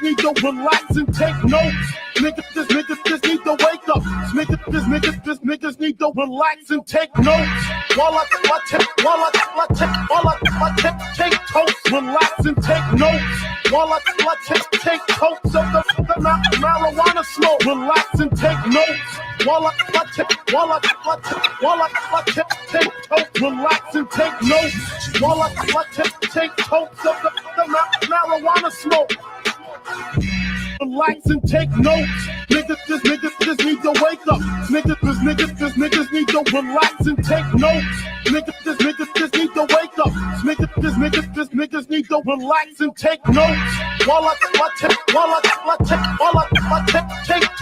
need to relax and take notes. Niggas just need to wake up. Niggas need to relax and take notes. While I take totes, relax and take notes. While I take totes of the marijuana smoke, relax and take notes. While I take totes, relax and take notes. While I take totes of the marijuana smoke. Relax and take notes. Niggas just need to wake up. Niggas need to relax and take notes. Niggas just need to wake up. Niggas need to relax and take notes. While I take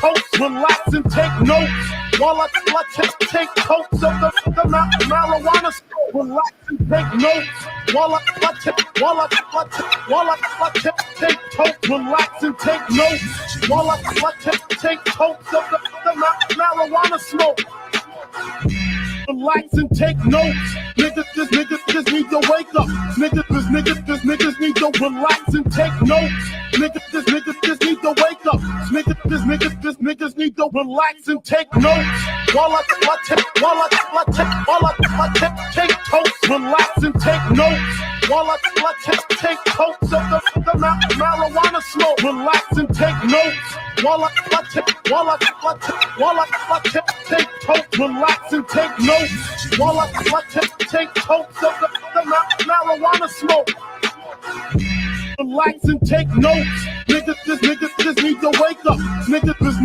totes, relax and take notes. While I take totes of the marijuana smoke, relax and take notes. While I take totes, relax and take notes. While I take totes of the marijuana smoke. Relax and take notes. Niggas just need to wake up. Niggas need to relax and take notes. Niggas just need to wake up. Niggas need to relax and take notes. While I take totes, relax and take notes. While I take totes of the marijuana smoke, relax and take notes. While I take totes, relax and take notes. While I take totes of the marijuana smoke. Relax and take notes. Niggas just need to wake up. Niggas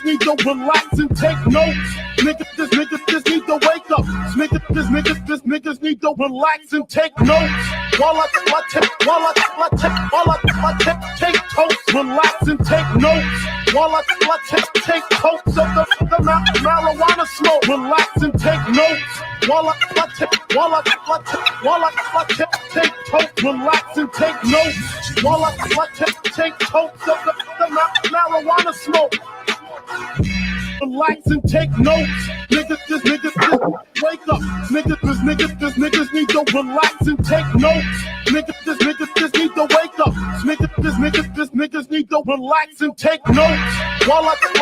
need to relax and take notes. Niggas just need to wake up. Niggas need to relax and take notes. While I take totes, relax and take notes. While I take totes of the marijuana smoke, relax and take notes. While I take totes, relax and take notes. While I take totes of the marijuana smoke. Relax and take notes. Niggas just wake up. Niggas need to relax and take notes. Niggas need to wake up. Niggas need to relax and take notes. While I take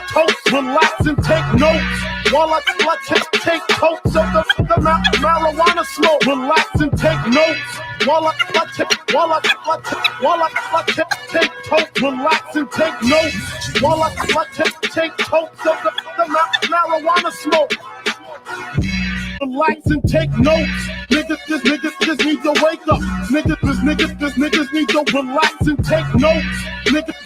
totes, relax and take notes. While I take totes of the marijuana smoke, relax and take notes. While I take totes, relax and take notes. While I take totes of the marijuana smoke. Relax and take notes. Niggas just need to wake up. Niggas need to relax and take notes. Niggas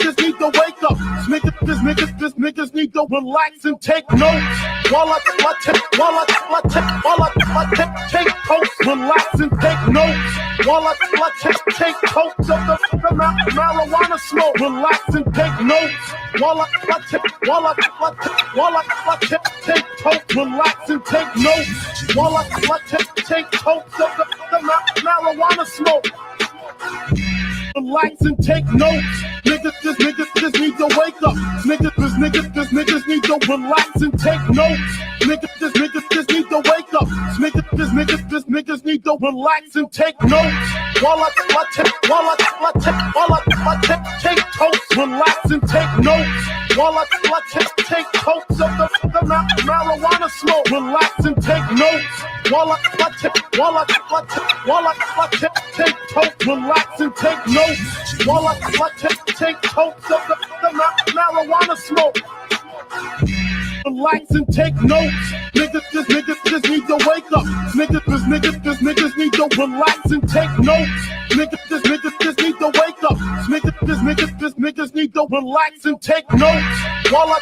just need to wake up. Niggas need to relax and take notes. While I take totes, relax and take notes. While I take totes of the marijuana smoke, relax and take notes. While I take totes, relax and take notes. While I take totes of the marijuana smoke. Relax and take notes. Niggas just need to wake up. Niggas need to relax and take notes. Niggas need to wake up. Niggas need to relax and take notes. While I take totes, relax and take notes. While I take totes of the marijuana smoke, relax and take notes. While I take totes, relax and take notes. While I take totes of the marijuana smoke. Relax and take notes. Niggas just need to wake up. Niggas need to relax and take notes. Niggas need to wake up. Niggas need to relax and take notes. While I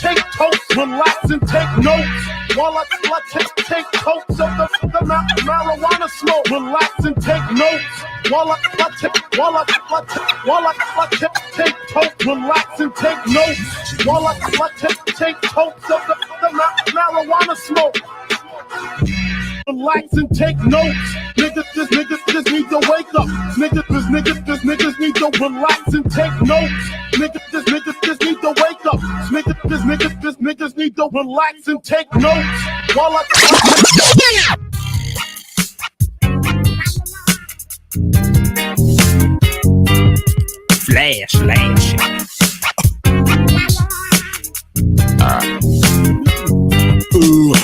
take totes, relax and take notes. While I take totes of the marijuana smoke, relax and take notes. While I take totes, relax and take notes. While I take totes of the marijuana smoke. Relax and take notes. Niggas just need to wake up. Niggas need to relax and take notes. Niggas need to wake up. Niggas need to relax and take notes. While I flash.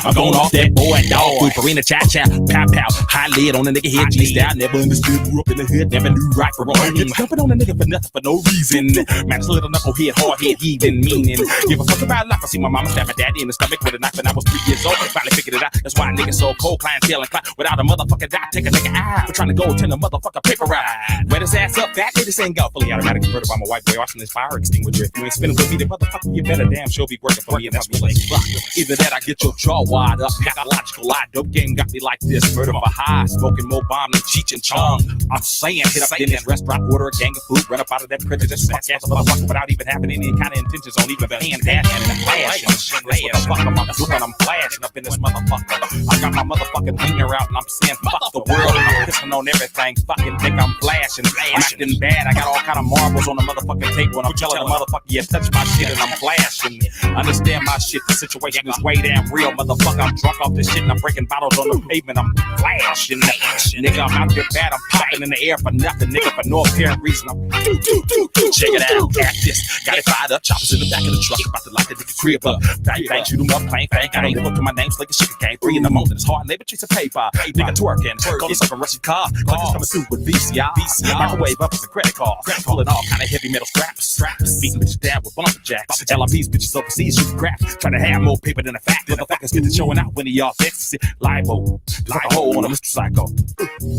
I'm going off that boy, dog. Food Farina, cha cha, pow pow. High lid on a nigga head, G style. Never understood, grew up in the hood, never knew right from wrong. Jumping on a nigga for nothing, for no reason. Man, it's a little knucklehead, hard head, heathen, meaning. Give a fuck about life. I see my mama stab my daddy in the stomach with a knife when I was 3 years old. Finally figured it out. That's why niggas so cold, clientele and clout. Without a motherfucker die, take a nigga out. We're trying to go attend a motherfucker paper ride. Wet his ass up, fat nigga ain't got fully automatic converted by my white boy. Watching this fire extinguisher. If you ain't spinning with me, then motherfucker, you better damn sure be working for me, and that's really fuck. Either that, I get your jaw wide up. Got a logical lie. Dope game got me like this. Murder for high, smoking more bomb than Cheech and Chong. I'm saying, hit up in this restaurant, order a gang of food, run up out of that prejudice, fuck ass motherfucker without even having any kind of intentions on even paying that and a flash. That's what the fuck I'm doing. I'm flashing up in this motherfucker. I got my motherfucking finger out and I'm saying fuck the world and I'm pissing on everything. Fucking think I'm flashing. I'm acting bad. I got all kind of marbles on the motherfucking table and I'm telling the motherfucker, you touch my shit and I'm flashing. Understand my shit. The situation is way damn real, motherfucker. I'm drunk off this shit and I'm breaking bottles on the pavement. I'm flashing. Nigga, I'm out there bad. I'm popping in the air for nothing, nigga, for no apparent reason. I'm check it out. At this. Got it fired up. Choppers in the back of the truck. About to light the nigga crib up. Bang, shoot him up. Plain fang. I don't live up to my name. Like a shit game. Free in the moment. It's hard labor. Chase a paper. Nigga twerking. Call this like a Russian car. Clutches coming through with VCR. Microwave up as a credit card. Pulling all kind of heavy metal straps. Beating bitches down with bumper jacks. LRPs bitches overseas shooting crap. Try to have more paper than a fact. Motherfuckers get to showing out when y'all ecstasy. Libo. Like a hole on a Mr. Psycho.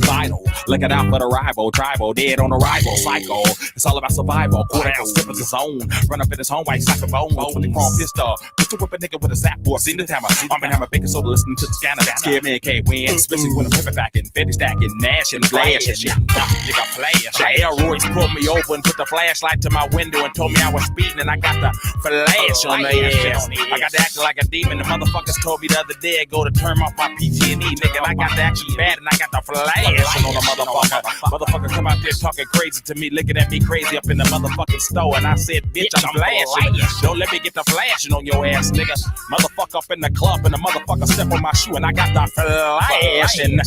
Vital. Look it out for the rival. Tribal. Dead on arrival. Psycho. It's all about survival. Quarter ounce sip of his own. Run up in his home white sack of bone. With the chrome pistol. Pistol whip a nigga with a zap or seen the hammer. I'm in hammer baking soda listening to the scanner. Scare me and can't win. Especially when I'm pepper backing. 50 stacking. Nash and flashing. Nigga flash. Aeroids pulled me over and put the flashlight to my window and told me I was speeding and I got the flash on the ass. I got to act like a demon. The motherfuckers told me the other day I go to turn off my PG&E, nigga. And I got the action bad and I got the flash on the motherfucker. Motherfucker come out there talking crazy to me, looking at me crazy up in the motherfucking store. And I said, bitch, I'm flashing. Don't let me get the flashing on your ass, nigga. Motherfucker up in the club and the motherfucker step on my shoe and I got the flashing.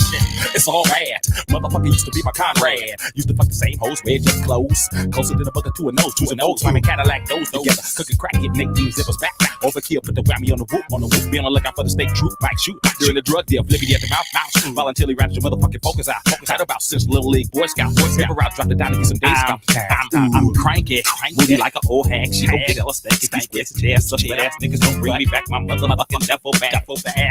It's all bad. Motherfucker used to be my Conrad. Used to fuck the same hoes, wear just clothes. Closer than a bucket to a nose, twos and O's. Climbing Cadillac, those together. Cooking crack, hit Nick Dean zippers back. Overkill, put the whammy on the whoop. Be on the lookout for the state troop. Might shoot during the drug deal. Flippity at the mouth. Voluntarily wraps your motherfucking focus out. Tight about since Little League Boy Scout. Paper route, drop it down and get some days. I'm cranky. Moody like an old hag. She gon' get a stank. These bitches ass, such ass niggas don't bring me back. My motherfucking devil bad.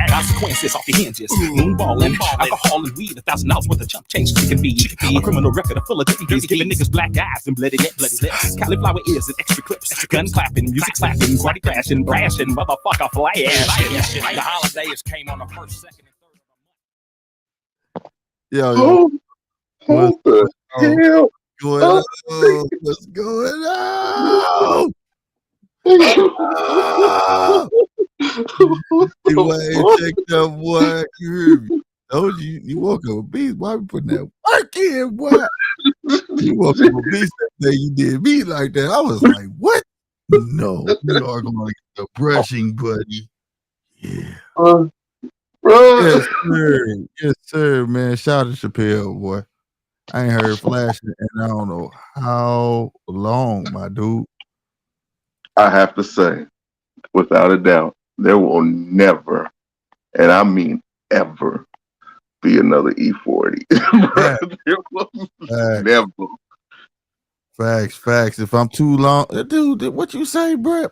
Consequences off the hinges. Moonballing. Alcohol and weed. $1,000 worth of chump change. She can be a criminal record full of dirty deeds. Giving niggas black eyes and bloody lips. Cauliflower ears and extra clips. Gun clapping, music slapping, body crashing, brashing, motherfucker flash. The holidays came on the first, second, and third of the month. What the hell? What's going on? You ain't checked up, boy. You heard me. Told you woke up a beast. Why we putting that work in, boy? You woke up a beast that day you did me like that. I was like, what? No, we are going to get the brushing, buddy. Yeah. Bro. Yes, sir, man. Shout out to Chappelle, boy. I ain't heard flashing and I don't know how long, my dude. I have to say, without a doubt, there will never, and I mean ever, be another E40. There will never. Facts. If I'm too long, dude, what you say, bro?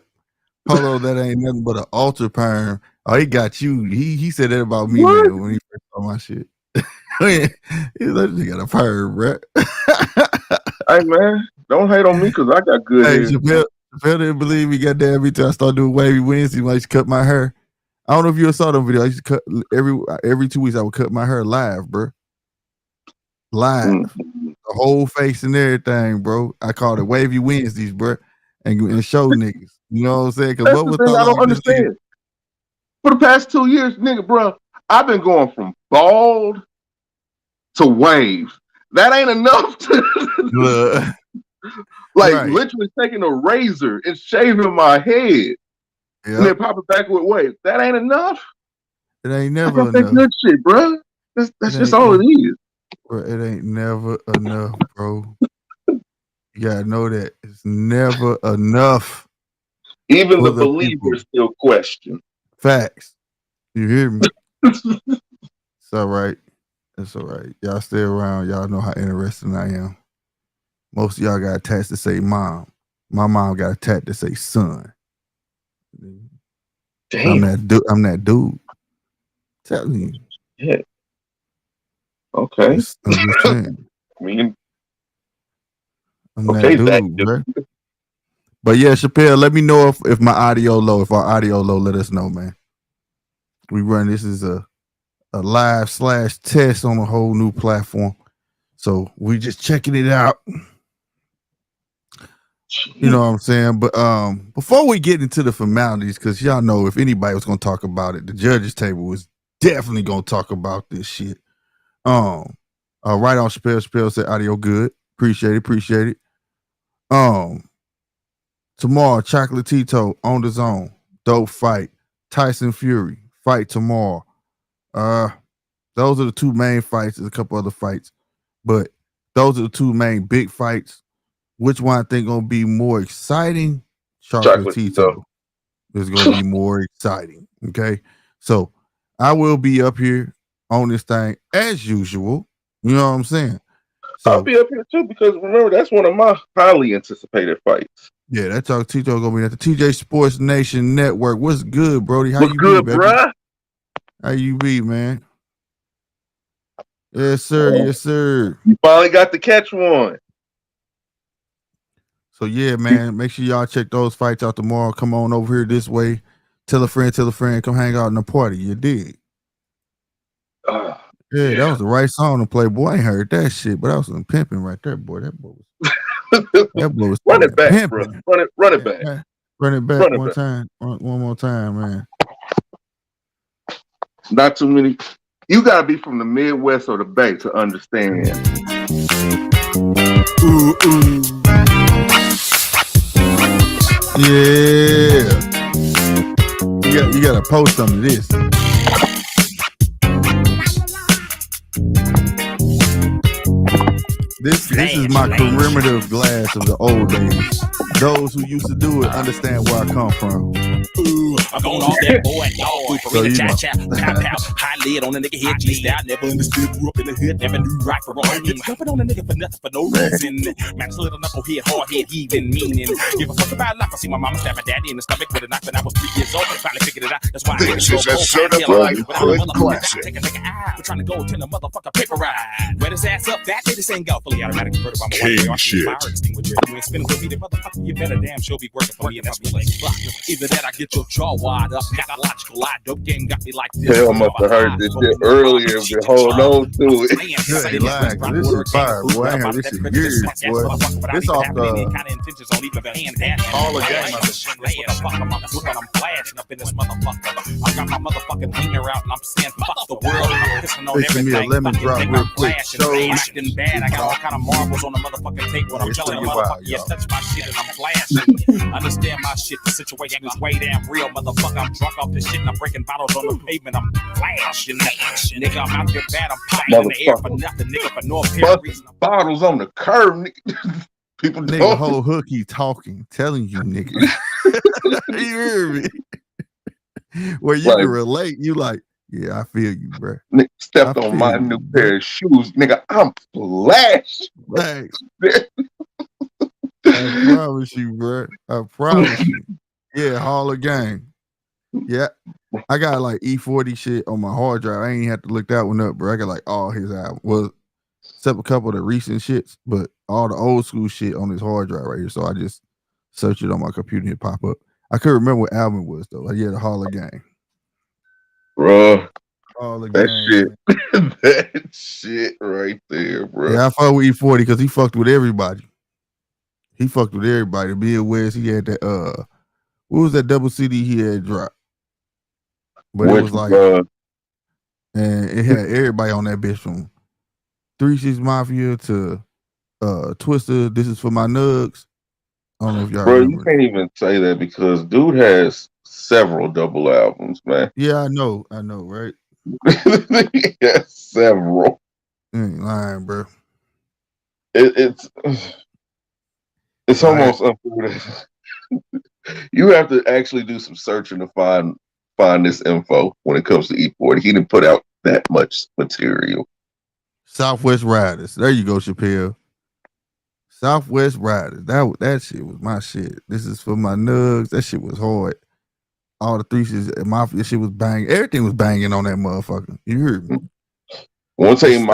Polo, that ain't nothing but an altar perm. Oh, he got you. He said that about me, man, when he first saw my shit. He literally got a perm, bro. Hey, man, don't hate on me because I got good hair. Chappelle didn't believe me. Goddamn, every time I started doing wavy Wednesday, I used to cut my hair. I don't know if you ever saw them video. I used to cut every 2 weeks. I would cut my hair live, bro. Live, the whole face and everything, bro. I called it wavy Wednesdays, bro, and show niggas. You know what I'm saying? That's the thing I don't understand. For the past 2 years, nigga, bro, I've been going from bald to waves. That ain't enough to literally taking a razor and shaving my head and then pop it back with waves. That ain't enough. It ain't never enough. That good shit, bro. That's just all it is. Bro, it ain't never enough, bro. You gotta know that it's never enough. Even For the the people. believers still question. Facts. You hear me? It's all right. It's all right. Y'all stay around. Y'all know how interesting I am. Most of y'all got a tat to say mom. My mom got a tat to say son. Damn. I'm that dude. Telling you. Yeah. Okay. I'm just saying. I mean, I'm okay, that dude, bro. But yeah, Chappelle, let me know if my audio low. If our audio low, let us know, man. We run this is a live / test on a whole new platform. So we just checking it out. You know what I'm saying? But before we get into the formalities, because y'all know if anybody was gonna talk about it, the judges table was definitely gonna talk about this shit. Right on Chappelle said audio good. Appreciate it. Tomorrow, Chocolate Tito on the zone. Dope fight. Tyson Fury. Fight tomorrow. Those are the two main fights. There's a couple other fights, but those are the two main big fights. Which one I think gonna be more exciting? Chocolate Tito is gonna be more exciting. Okay, so I will be up here on this thing as usual. You know what I'm saying? So I'll be up here too because remember that's one of my highly anticipated fights. Yeah, that Chocolate Tito gonna be at the TJ Sports Nation Network. What's good, Brody? How What's you good, be, baby? bruh? How you be, man? Yes, sir. Yes, sir. You finally got to catch one. So yeah, man, make sure y'all check those fights out tomorrow. Come on over here this way. Tell a friend, come hang out in the party. You dig? Yeah, that was the right song to play. Boy, I ain't heard that shit, but I was pimping right there, boy. That boy was Run it back, pimping. bro. Run it back. Run it back one time. One more time, man. Not too many. You gotta be from the Midwest or the Bay to understand. Yeah. You gotta post some of this. This is my commemorative glass of the old days. Those who used to do it understand where I come from. I'm going off that boy, dog. So you know. Pow. High lid on a nigga head, G-style. Never understood, grew up in the hood, never knew right from wrong. Jumping on a nigga for nothing, for no reason. Man's a little knucklehead, hard head, heaving, meaning. Give a fuck about life. I see my mama stab my daddy in the stomach with a knife when I was 3 years old. Finally figured it out. That's why This is a certified hood classic. Take a nigga out. We're trying to go attend a motherfucker paper ride. Wet his ass up, that nigga ain't go. Fully automatic convertible. I'm a King shit. You ain't spinning with me, the motherfucker. You better damn sure be working for me. And that's me like fuck. Either that, I get your jaw wide up. Got a logical lie. Dope game got me like this. Hell must have heard this shit earlier and been holding on to it. Hey, lying, this is fire, boy. I ain't heard this in years, boy. This off the Hall of Game. I'm flashing up in this motherfucker. I got my motherfucking finger out and I'm saying fuck the world. I'm pissing on Fixing me a everything. lemon drop real quick. Acting bad. I got all kind of marbles on the motherfucking tape. When I'm telling a motherfucker, yeah, touch my shit and I'm flashing. Understand my shit. The situation is way damn real, motherfucker. I'm drunk off this shit and I'm breaking bottles on the pavement. I'm flashing. Nigga, I'm out there bad. I'm popping in the air for nothing. Nigga, for no apparent reason. Bottles on the curb, nigga. People Nigga, don't. whole hooky talking, telling you, nigga. You hear me? Where you can relate, you like, yeah, I feel you, bro. Nigga stepped on my new pair of shoes, nigga. I'm flashed. Thanks. I promise you, bro. I promise you. Yeah, Hall of Game. Yeah, I got like E40 shit on my hard drive. I ain't have to look that one up, bro. I got like all his albums. Well, except a couple of the recent shits, but all the old school shit on his hard drive right here. So I just searched it on my computer and it pop up. I couldn't remember what album it was though. Like, yeah, the Hall of Game. Bro. Hall of That Game. shit. That shit right there, bro. Yeah, I fuck with E40 because he fucked with everybody. He fucked with everybody. Bill West, he had that what was that double CD he had dropped? But it was like and it had everybody on that bitch from 3 6 Mafia to Twister, This Is For My Nugs. I don't know if y'all remember. You can't even say that because dude has several double albums, man. Yeah, I know, right? He has several. You ain't lying, bro. It's It's almost unfair. You have to actually do some searching to find this info when it comes to E40. He didn't put out that much material. Southwest Riders. There you go, Chappelle. Southwest Riders. That shit was my shit. This is for my nugs. That shit was hard. All the three shits, Mafia shit was banging. Everything was banging on that motherfucker. You heard me? I want to tell you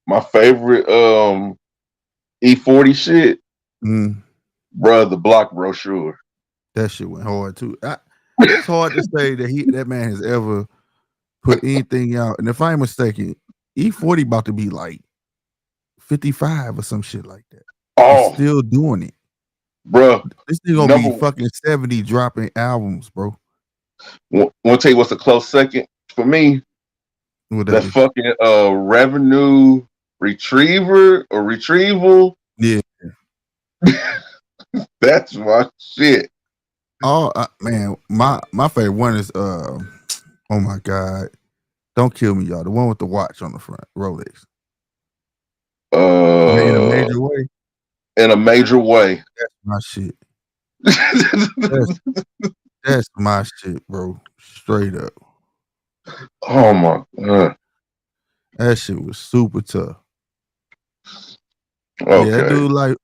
my favorite E40 shit, bruh, the block brochure. That shit went hard too. It's hard to say that man has ever put anything out. And if I'm mistaken, E40 about to be like 55 or some shit like that. Oh, he's still doing it, bro. This thing gonna be fucking 70 dropping albums, bro. Want to tell you what's a close second for me? That fucking revenue retrieval. Yeah, that's my shit. Oh man, my favorite one is oh my god, don't kill me, y'all. The one with the watch on the front, Rolex. In a major way. In a major way. That's my shit. that's my shit, bro. Straight up. Oh my god. That shit was super tough. Okay. Yeah, that dude, like,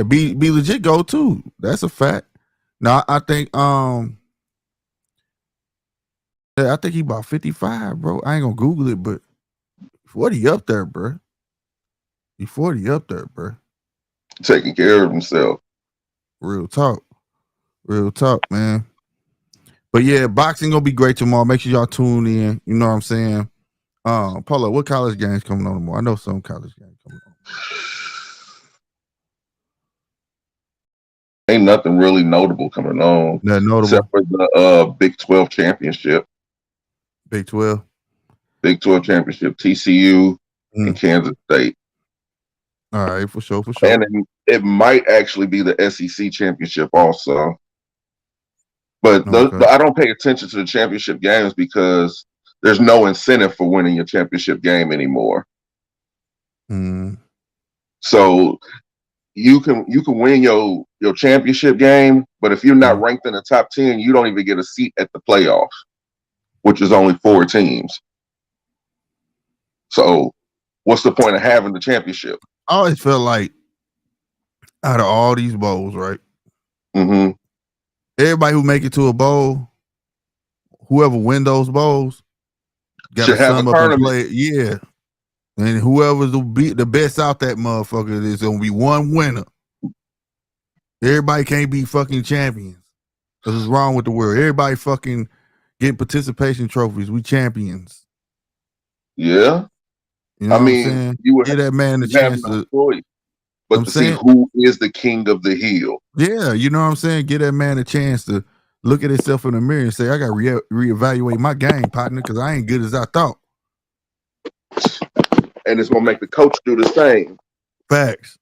be legit go too. That's a fact. No, I think he about 55, bro. I ain't gonna Google it, but 40 up there, bro. He 40 up there, bro. Taking care of himself. Real talk, man. But yeah, boxing gonna be great tomorrow. Make sure y'all tune in. You know what I'm saying? Paulo, what college games coming on tomorrow? I know some college games coming on. Ain't nothing really notable coming on. Nothing notable. Except for the Big 12 championship. Big 12? Big 12 championship, TCU and Kansas State. All right, for sure. And it might actually be the SEC championship also. But I don't pay attention to the championship games because there's no incentive for winning your championship game anymore. So you can win your championship game, but if you're not ranked in the top 10, you don't even get a seat at the playoffs, which is only 4 teams. So what's the point of having the championship? I always felt like out of all these bowls, right? Everybody who make it to a bowl, whoever win those bowls, got to sum up and play. Yeah. And whoever's the best out that motherfucker, is gonna be one winner. Everybody can't be fucking champions. This is wrong with the world. Everybody fucking getting participation trophies. We champions. Yeah. You know what I'm saying? You would give that man the chance to but to see who is the king of the hill. Yeah, you know what I'm saying? Give that man a chance to look at himself in the mirror and say, I got to reevaluate my game, partner, because I ain't good as I thought. And it's going to make the coach do the same. Facts.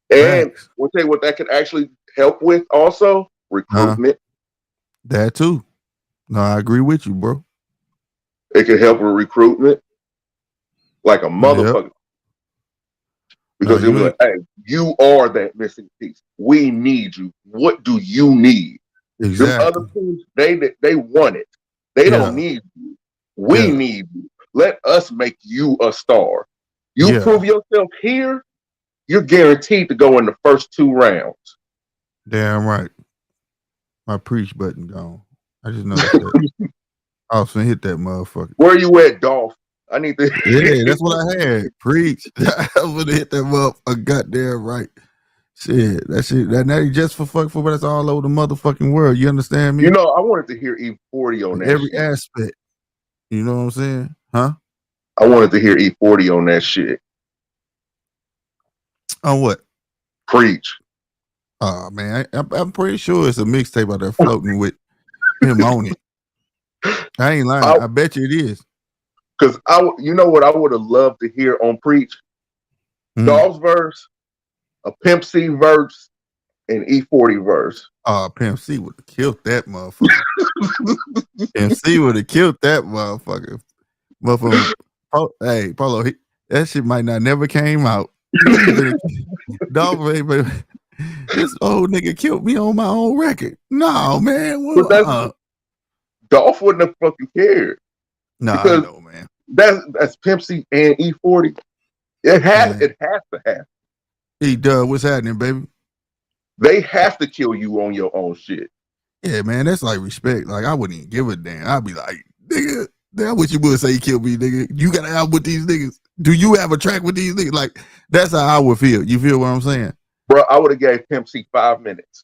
And we'll tell you what that could actually help with also, recruitment. That too. No, I agree with you, bro. It can help with recruitment like a motherfucker. Yep. Because it was like, hey, you are that missing piece. We need you. What do you need? Exactly. The other teams, they want it. They don't need you. We need you. Let us make you a star. You prove yourself here, you're guaranteed to go in the first 2 rounds. Damn right. My preach button gone. I just noticed that. I was finna hit that motherfucker. Where you at, Dolph? I need to. Yeah, that's what I had. Preach. I was gonna hit that motherfucker. Goddamn right. Shit, that shit. That ain't just for fuck for, but that's all over the motherfucking world. You understand me? You know, I wanted to hear E40 on that. Every aspect. You know what I'm saying? Huh? I wanted to hear E40 on that shit. On what? Preach. Oh man, I'm pretty sure it's a mixtape out there floating with him on it. I ain't lying. I bet you it is. Because you know what I would have loved to hear on Preach? Dolph's verse, a Pimp C verse, and E40 verse. Pimp C would have killed that motherfucker. Pimp C would have killed that motherfucker. Hey, Paulo, that shit might not never came out. Dog, baby, this old nigga killed me on my own record. No, man. But that's Dolph wouldn't have fucking cared. No, because I know, man. That's Pimp C and E40. It has to happen. E-Dub, what's happening, baby? They have to kill you on your own shit. Yeah, man, that's like respect. Like, I wouldn't even give a damn. I'd be like, nigga, that's what you would say, kill me, nigga. You got to have with these niggas. Do you have a track with these niggas? Like, that's how I would feel. You feel what I'm saying? Bro, I would have gave Pimp C 5 minutes.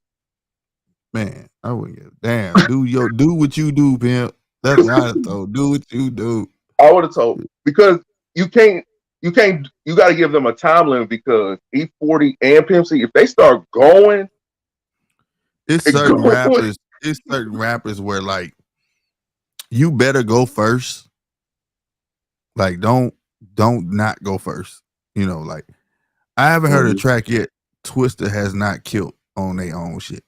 Man, I wouldn't give a damn. Do what you do, Pimp. That's what I told. Do what you do. I would have told, because you got to give them a time limit, because E40 and Pimp C, if they start going, it's certain rappers where like you better go first. Like don't not go first. You know, like I haven't heard a track yet Twista has not killed on their own shit.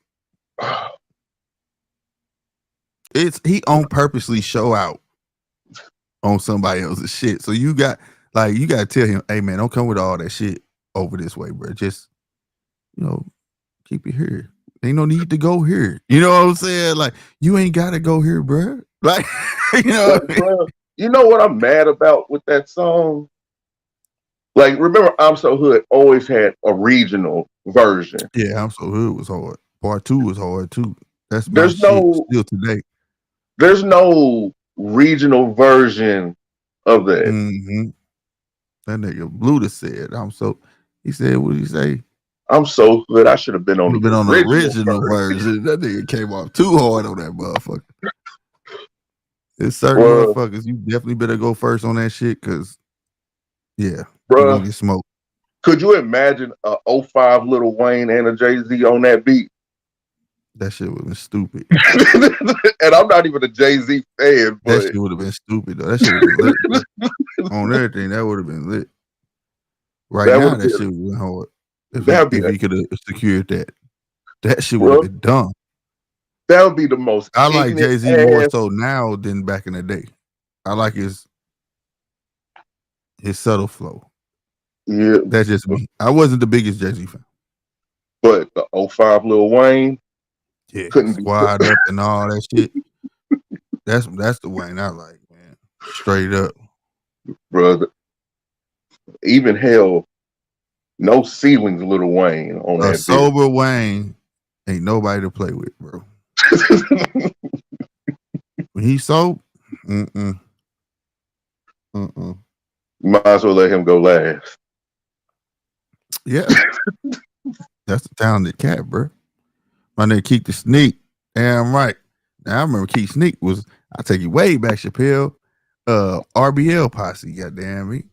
He on purposely show out on somebody else's shit. So you got to tell him, hey man, don't come with all that shit over this way, bro. Just, keep it here. Ain't no need to go here. You know what I'm saying? Like, you ain't gotta go here, bro. Like, bro, you know what I'm mad about with that song? Like, remember, I'm So Hood always had a regional version. Yeah, I'm So Hood was hard. Part 2 was hard too. That's still today. There's no regional version of that. Mm-hmm. That nigga Bluta said, he said, what did he say? I'm So Hood. I should have been on the original version. That nigga came off too hard on that motherfucker. There's certain motherfuckers, you definitely better go first on that shit, because, yeah, bro, you gonna get smoked. Could you imagine a 05 Lil Wayne and a Jay-Z on that beat? That shit would have been stupid. And I'm not even a Jay-Z fan, but that shit would have been stupid, though. That shit would have been lit. On everything, that would have been lit. Right now, that shit would have been hard. If he could have secured that shit would have been dumb. That would be the most. I like Jay-Z more so now than back in the day. I like his subtle flow. Yeah, that's just me. I wasn't the biggest Jay-Z fan, but the 05 Lil Wayne, couldn't Squad Up and all that shit. That's the Wayne I like, man. Straight up, brother. Even hell, No Ceilings, Lil Wayne on that. Sober Wayne ain't nobody to play with, bro. When he sold, might as well let him go last. Yeah, that's a talented cat, bro. My nigga Keith the Sneak, damn right. Now I remember Keith Sneak was. I take you way back, Chappelle. RBL posse, goddamn me.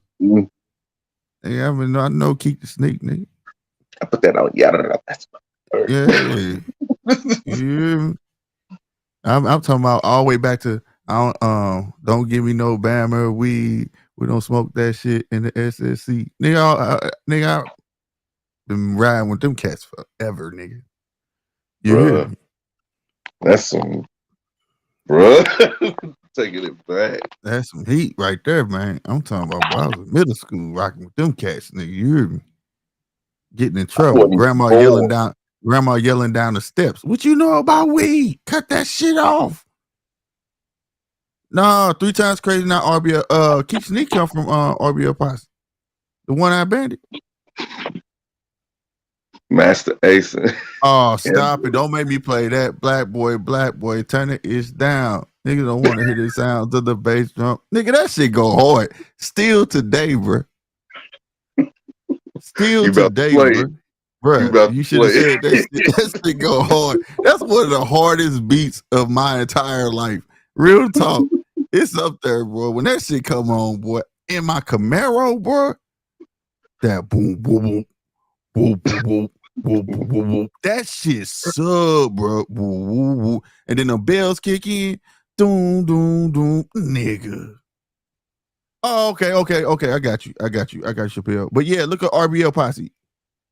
Yeah, I know Keith the Sneak, nigga. I put that on. Yeah. Yeah. I'm talking about all the way back to don't give me no Bama weed. We don't smoke that shit in the SSC. Nigga, I've been riding with them cats forever, nigga. You hear me? That's some, bruh. Taking it back. That's some heat right there, man. I'm talking about, I was in middle school rocking with them cats, nigga. You hear me? Getting in trouble. Grandma yelling down the steps. What you know about weed? Cut that shit off. No, 3 Times Crazy, not RBL. Keith Sneak come from RBL Posse. The One-Eyed Bandit. Master Ace. Oh, stop it. Don't make me play that. Black boy, turn it down. Nigga don't want to hear the sounds of the bass drum. Nigga, that shit go hard. Still today, bro. Still today, bro. Bro, you should have said that shit go hard. That's one of the hardest beats of my entire life. Real talk. It's up there, bro. When that shit come on, boy, in my Camaro, bro, that boom, boom, boom, boom, boom, boom. Woo, woo, woo, woo. That shit sub, bro. Woo, woo, woo. And then the bells kick in. Doom, doom, doom, nigga. Oh, okay. I got you, Chappelle. But yeah, look at RBL Posse.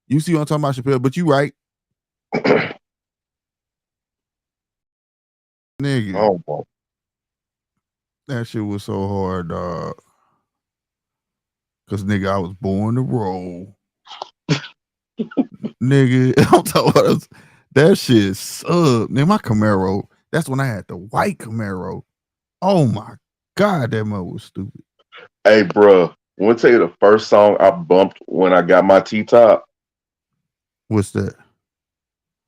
You see what I'm talking about, Chappelle? But you right. Nigga. Oh, boy. That shit was so hard, dog. Cause nigga, I was born to roll. nigga. I'm talking about that shit sucked. Man, my Camaro. That's when I had the white Camaro. Oh my God, that mother was stupid. Hey, bro, I want to tell you the first song I bumped when I got my T-top. What's that?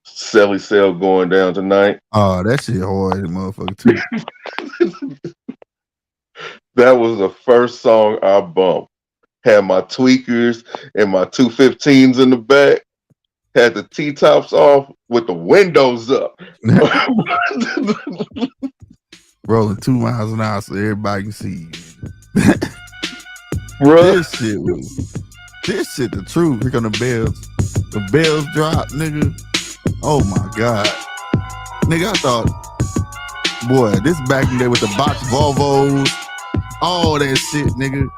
Selly Cell Going Down Tonight. Oh, that shit hard, motherfucker, too. That was the first song I bumped. Had my tweakers and my 215s in the back. Had the T-tops off with the windows up. Rolling 2 miles an hour so everybody can see you. Bro, This shit the truth. Here come the bells. The bells drop, nigga. Oh my God. Nigga, I thought, boy, this back in there with the box Volvos, all that shit, nigga.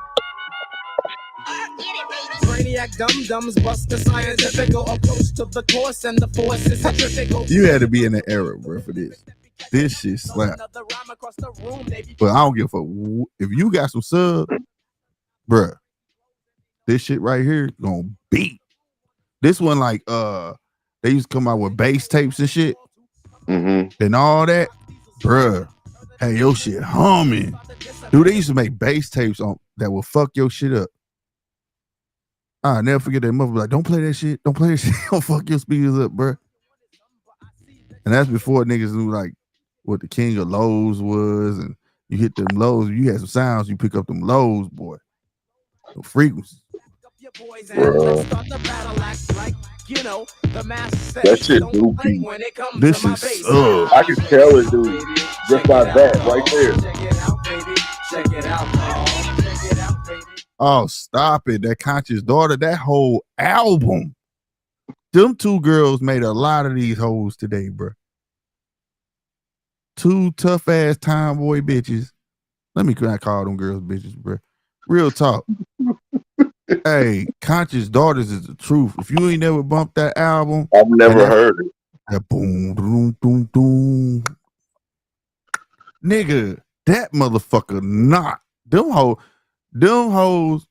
Brainiac dum-dums bust the scientific approach to the course and the force is centrifugal. You had to be in the era, bro, for this. This shit slap. But I don't give a fuck. If you got some sub, bruh, this shit right here gonna beat. This one, like, they used to come out with bass tapes and shit. And all that, bruh. Hey, your shit humming. Dude, they used to make bass tapes on that will fuck your shit up. I'll never forget that mother like, don't play that shit. Don't play that shit. Don't fuck your speakers up, bruh. And that's before niggas knew like what the king of lows was, and you hit them lows, you had some sounds, you pick up them lows, boy. No frequencies. that shit do beat. This is I can tell it, dude, just by that right there. Oh, stop it. That Conscious Daughter, that whole album. Them two girls made a lot of these hoes today, bro. Two tough ass tomboy bitches. Let me not call them girls bitches, bro. Real talk. Hey, Conscious Daughters is the truth. If you ain't never bumped that album, I've never heard it. that boom, boom, boom, boom. Nigga, that motherfucker not. Them hoes.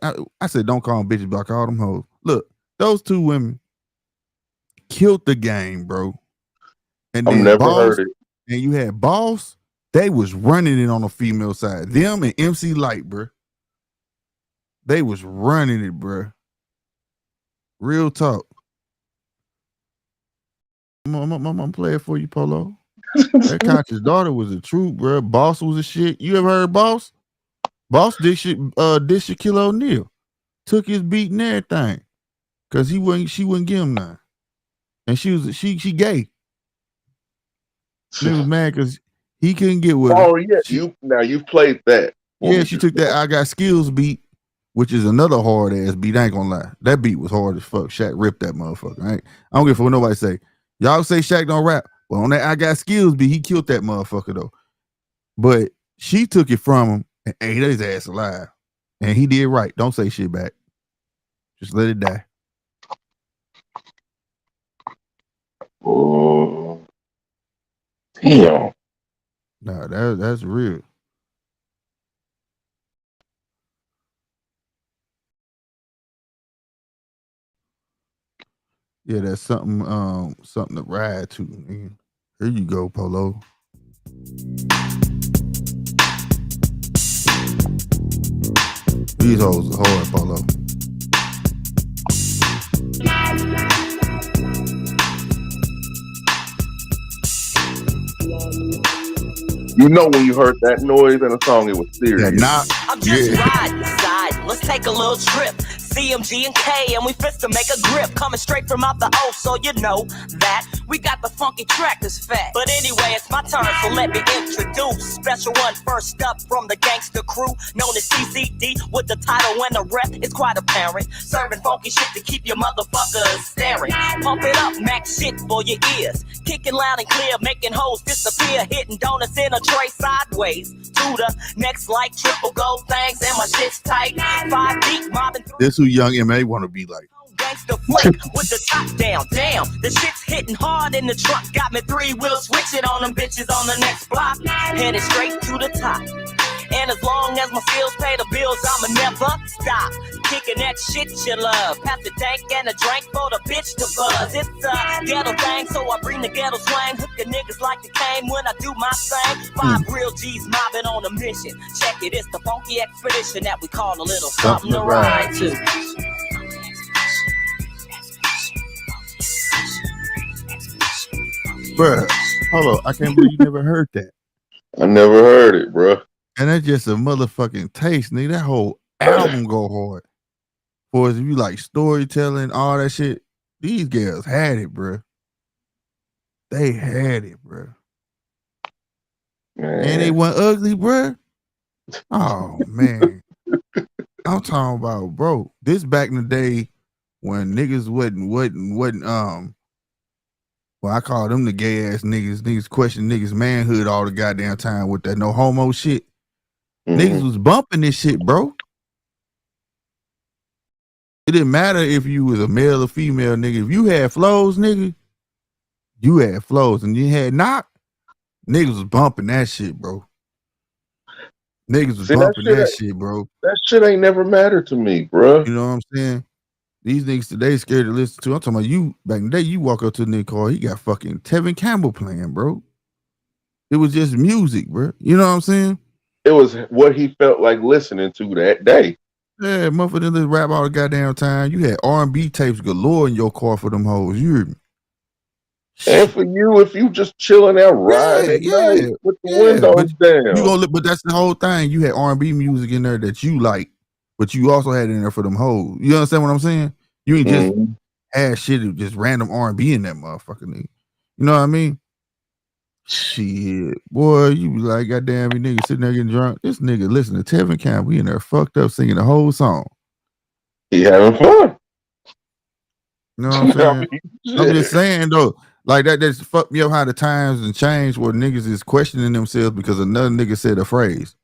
I said don't call them bitches, but I call them hoes. Look, those two women killed the game, bro. And I've then never Boss, heard it. and you had Boss, they was running it on the female side. Them and MC Light, bro. They was running it, bro. Real talk. I'm gonna play it for you, Polo. That Conscious Daughter was the truth, bro. Boss was a shit. You ever heard Boss? Boss did shit, did Shaquille O'Neal. Took his beat and everything. Cause she wouldn't give him none. And she gay. She was mad because he couldn't get with her. Oh yeah, you've played that. Yeah, she took that I Got Skills beat, which is another hard ass beat. I ain't gonna lie. That beat was hard as fuck. Shaq ripped that motherfucker, right? I don't give a fuck what nobody say. Y'all say Shaq don't rap. But on that I Got Skills beat, he killed that motherfucker though. But she took it from him and ate his ass alive. And he did right. Don't say shit back. Just let it die. Oh, damn. Nah, that's real. Yeah, that's something to ride to, nigga. Here you go, Polo. These hoes are hard, Polo. You know when you heard that noise in a song, it was serious. Yeah, nah, I'm just yeah. riding side. Let's take a little trip. CMG and K, and we fist to make a grip. Coming straight from out the O, so you know that we got the funky track that's fat. But anyway, it's my turn, so let me introduce special one first up from the gangster crew, known as CCD, with the title and the rep. It's quite apparent. Serving funky shit to keep your motherfuckers staring. Pump it up, max shit for your ears. Kicking loud and clear, making hoes disappear. Hitting donuts in a tray sideways. To the next like triple gold things, and my shit's tight. 5 deep, mobbing through. This who Young M.A. want to be like. Gangsta flick with the top down. Damn, the shit's hitting hard in the truck. Got me 3-wheel switching on them bitches on the next block. Headed straight to the top. And as long as my skills pay the bills, I'ma never stop kicking that shit you love. Pass the dank and a drink for the bitch to buzz. It's a ghetto thing, so I bring the ghetto swang. Hook the niggas like the cane when I do my thing. 5 real G's mobbing on a mission. Check it, it's the funky expedition that we call a little something to ride to. Bruh, hold on. I can't believe you never heard that. I never heard it, bro. And that's just a motherfucking taste, nigga. That whole album go hard. For if you like storytelling, all that shit, these girls had it, bruh. They had it, bruh. Man. And they weren't ugly, bruh. Oh, man. I'm talking about, bro, this back in the day when niggas wasn't well, I call them the gay ass niggas. Niggas question niggas' manhood all the goddamn time with that no homo shit. Niggas was bumping this shit, bro. It didn't matter if you was a male or female, nigga. If you had flows, nigga, you had flows. And you had not, niggas was bumping that shit, bro. Niggas was bumping that shit, bro. That shit ain't never mattered to me, bro. You know what I'm saying? These niggas today scared to listen to. I'm talking about you back in the day. You walk up to a nigga car, he got fucking Tevin Campbell playing, bro. It was just music, bro. You know what I'm saying? It was what he felt like listening to that day. Yeah, motherfucker didn't rap all the goddamn time. You had R&B tapes galore in your car for them hoes. You hear me? And for you, if you just chilling out riding with the windows down. You gonna but that's the whole thing. You had R&B music in there that you like, but you also had it in there for them hoes. You understand what I'm saying? You ain't just had shit, just random R&B in that motherfucker, nigga. You know what I mean? Shit, boy, you be like, goddamn, you nigga sitting there getting drunk. This nigga listening to Tevin Campbell, he in there fucked up singing the whole song. He having fun. You know what I'm saying? I'm just saying though, like that just fucked me up how the times and changed where niggas is questioning themselves because another nigga said a phrase.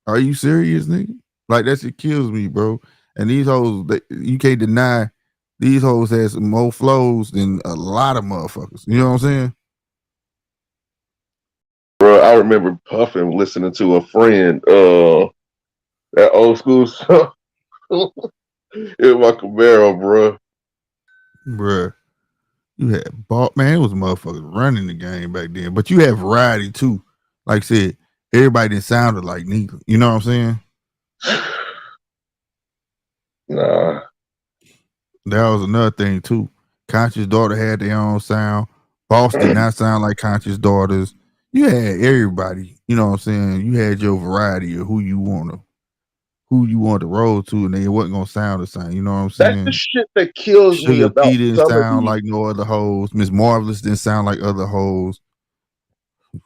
Are you serious, nigga? Like that shit kills me, bro. And these hoes, you can't deny these hoes has more flows than a lot of motherfuckers. You know what I'm saying? Bro, I remember puffing listening to a friend, that old school song. It was my Camaro, bro. Bruh. You had ball, man, it was motherfuckers running the game back then. But you had variety too. Like I said, everybody didn't sound like neither. You know what I'm saying? Nah. That was another thing too. Conscious Daughter had their own sound. Boss did not sound like Conscious Daughters. You had everybody, you know what I'm saying? You had your variety of who you want to roll to, and they wasn't gonna sound the same. You know what I'm saying? That's the shit that kills me about P didn't sound like no other hoes. Miss Marvelous didn't sound like other hoes.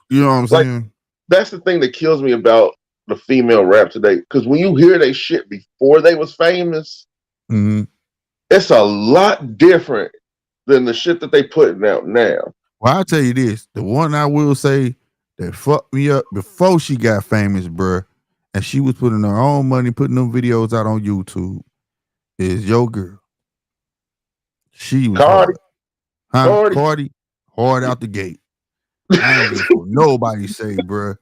You know what I'm saying? That's the thing that kills me about the female rap today. Because when you hear they shit before they was famous, it's a lot different than the shit that they putting out now. Well, I'll tell you this. The one I will say that fucked me up before she got famous, bruh, and she was putting her own money, putting them videos out on YouTube, is your girl. She was Cardi. Cardi, hard out the gate. I don't give a fuck nobody say, bruh.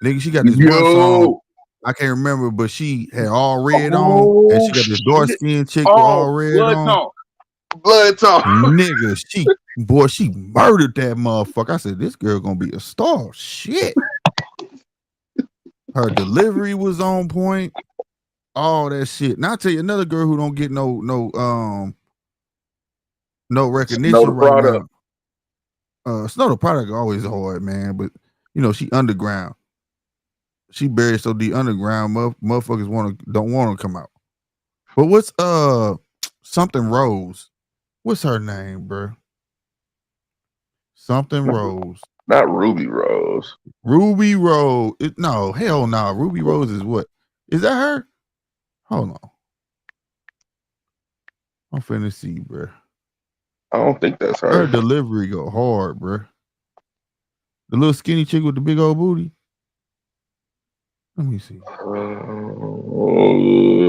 Nigga, she got this one song. I can't remember, but she had all red on, and she got this dark skinned chick with all red on. Blood talk. Nigga, she murdered that motherfucker. I said, this girl gonna be a star. Shit. Her delivery was on point. All that shit. Now I'll tell you another girl who don't get no recognition right now. Snow the Product always hard, man, but you know, she underground. She buried so deep underground, motherfuckers don't want to come out. But what's something Rose? What's her name, bro? Something Rose. Not Ruby Rose. Ruby Rose. No, hell no. Ruby Rose is what? Is that her? Hold on. I'm finna see, bro. I don't think that's her. Her delivery go hard, bro. The little skinny chick with the big old booty. Let me see.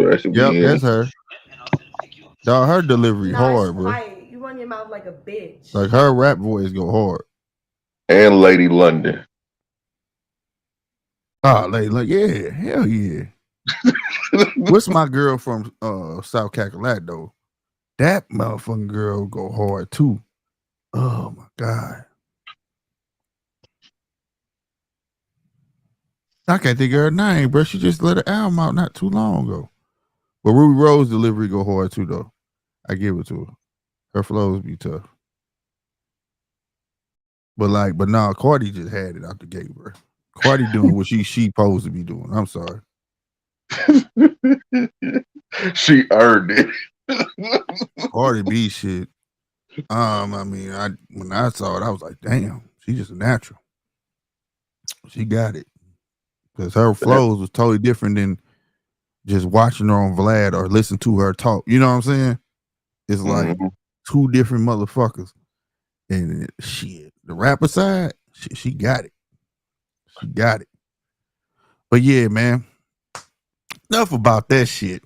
That's her. Dog, her delivery hard, bro. You run your mouth like a bitch. Like her rap voice go hard. And Lady London. Oh, like yeah, hell yeah. What's my girl from South Cackalack though? That motherfucking girl go hard too. Oh my god. I can't think of her name, bro. She just let her album out not too long ago. But Ruby Rose delivery go hard too, though. I give it to her. Her flows be tough. But nah, Cardi just had it out the gate, bro. Cardi doing what she supposed to be doing. I'm sorry. She earned it. Cardi B shit. I mean, when I saw it, I was like, damn, she just a natural. She got it. Because her flows was totally different than just watching her on Vlad or listen to her talk. You know what I'm saying? It's like two different motherfuckers. And shit, the rapper side, she got it. She got it. But yeah, man, enough about that shit.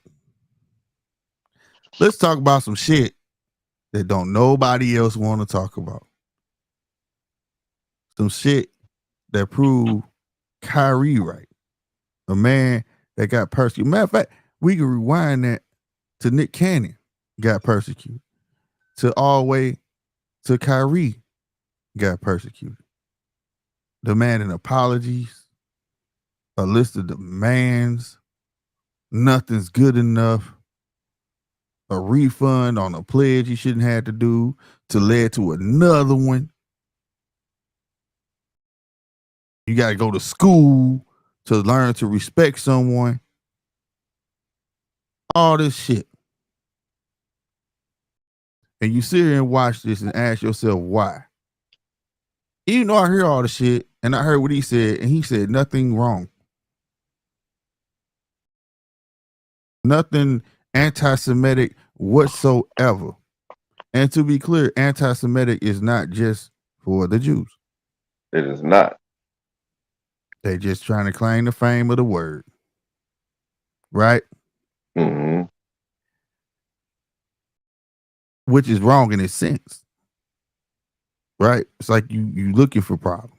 Let's talk about some shit that don't nobody else want to talk about. Some shit that proved Kyrie right. A man that got persecuted. Matter of fact, we can rewind that to Nick Cannon got persecuted. To all the way to Kyrie got persecuted. Demanding apologies, a list of demands, nothing's good enough, a refund on a pledge he shouldn't have to do, to lead to another one. You got to go to school to learn to respect someone. All this shit. And you sit here and watch this and ask yourself why. Even though I hear all the shit and I heard what he said, and he said nothing wrong. Nothing anti-Semitic whatsoever. And to be clear, anti-Semitic is not just for the Jews. It is not. They're just trying to claim the fame of the word. Right? Mm-hmm. Which is wrong in its sense. Right? It's like you looking for problems.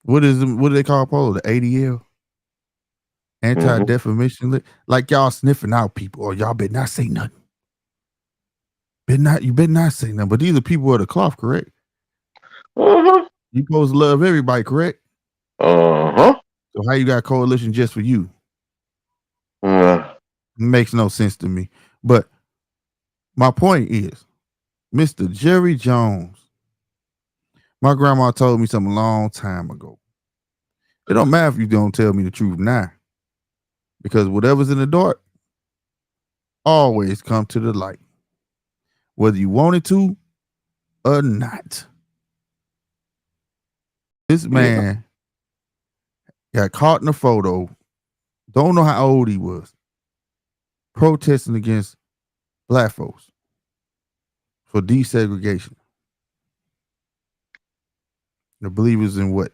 What do they call Polo? The ADL? Anti-defamation. Like y'all sniffing out people, or y'all better not say nothing. You better not say nothing. But these are people of the cloth, correct? Uh-huh. You supposed to love everybody, correct? Uh-huh. So how you got coalition just for you? Makes no sense to me. But my point is, Mr. Jerry Jones, my grandma told me something a long time ago. It don't matter if you don't tell me the truth now. Because whatever's in the dark always come to the light. Whether you want it to or not. This man got caught in a photo. Don't know how old he was. Protesting against black folks for desegregation. I believe it was in what?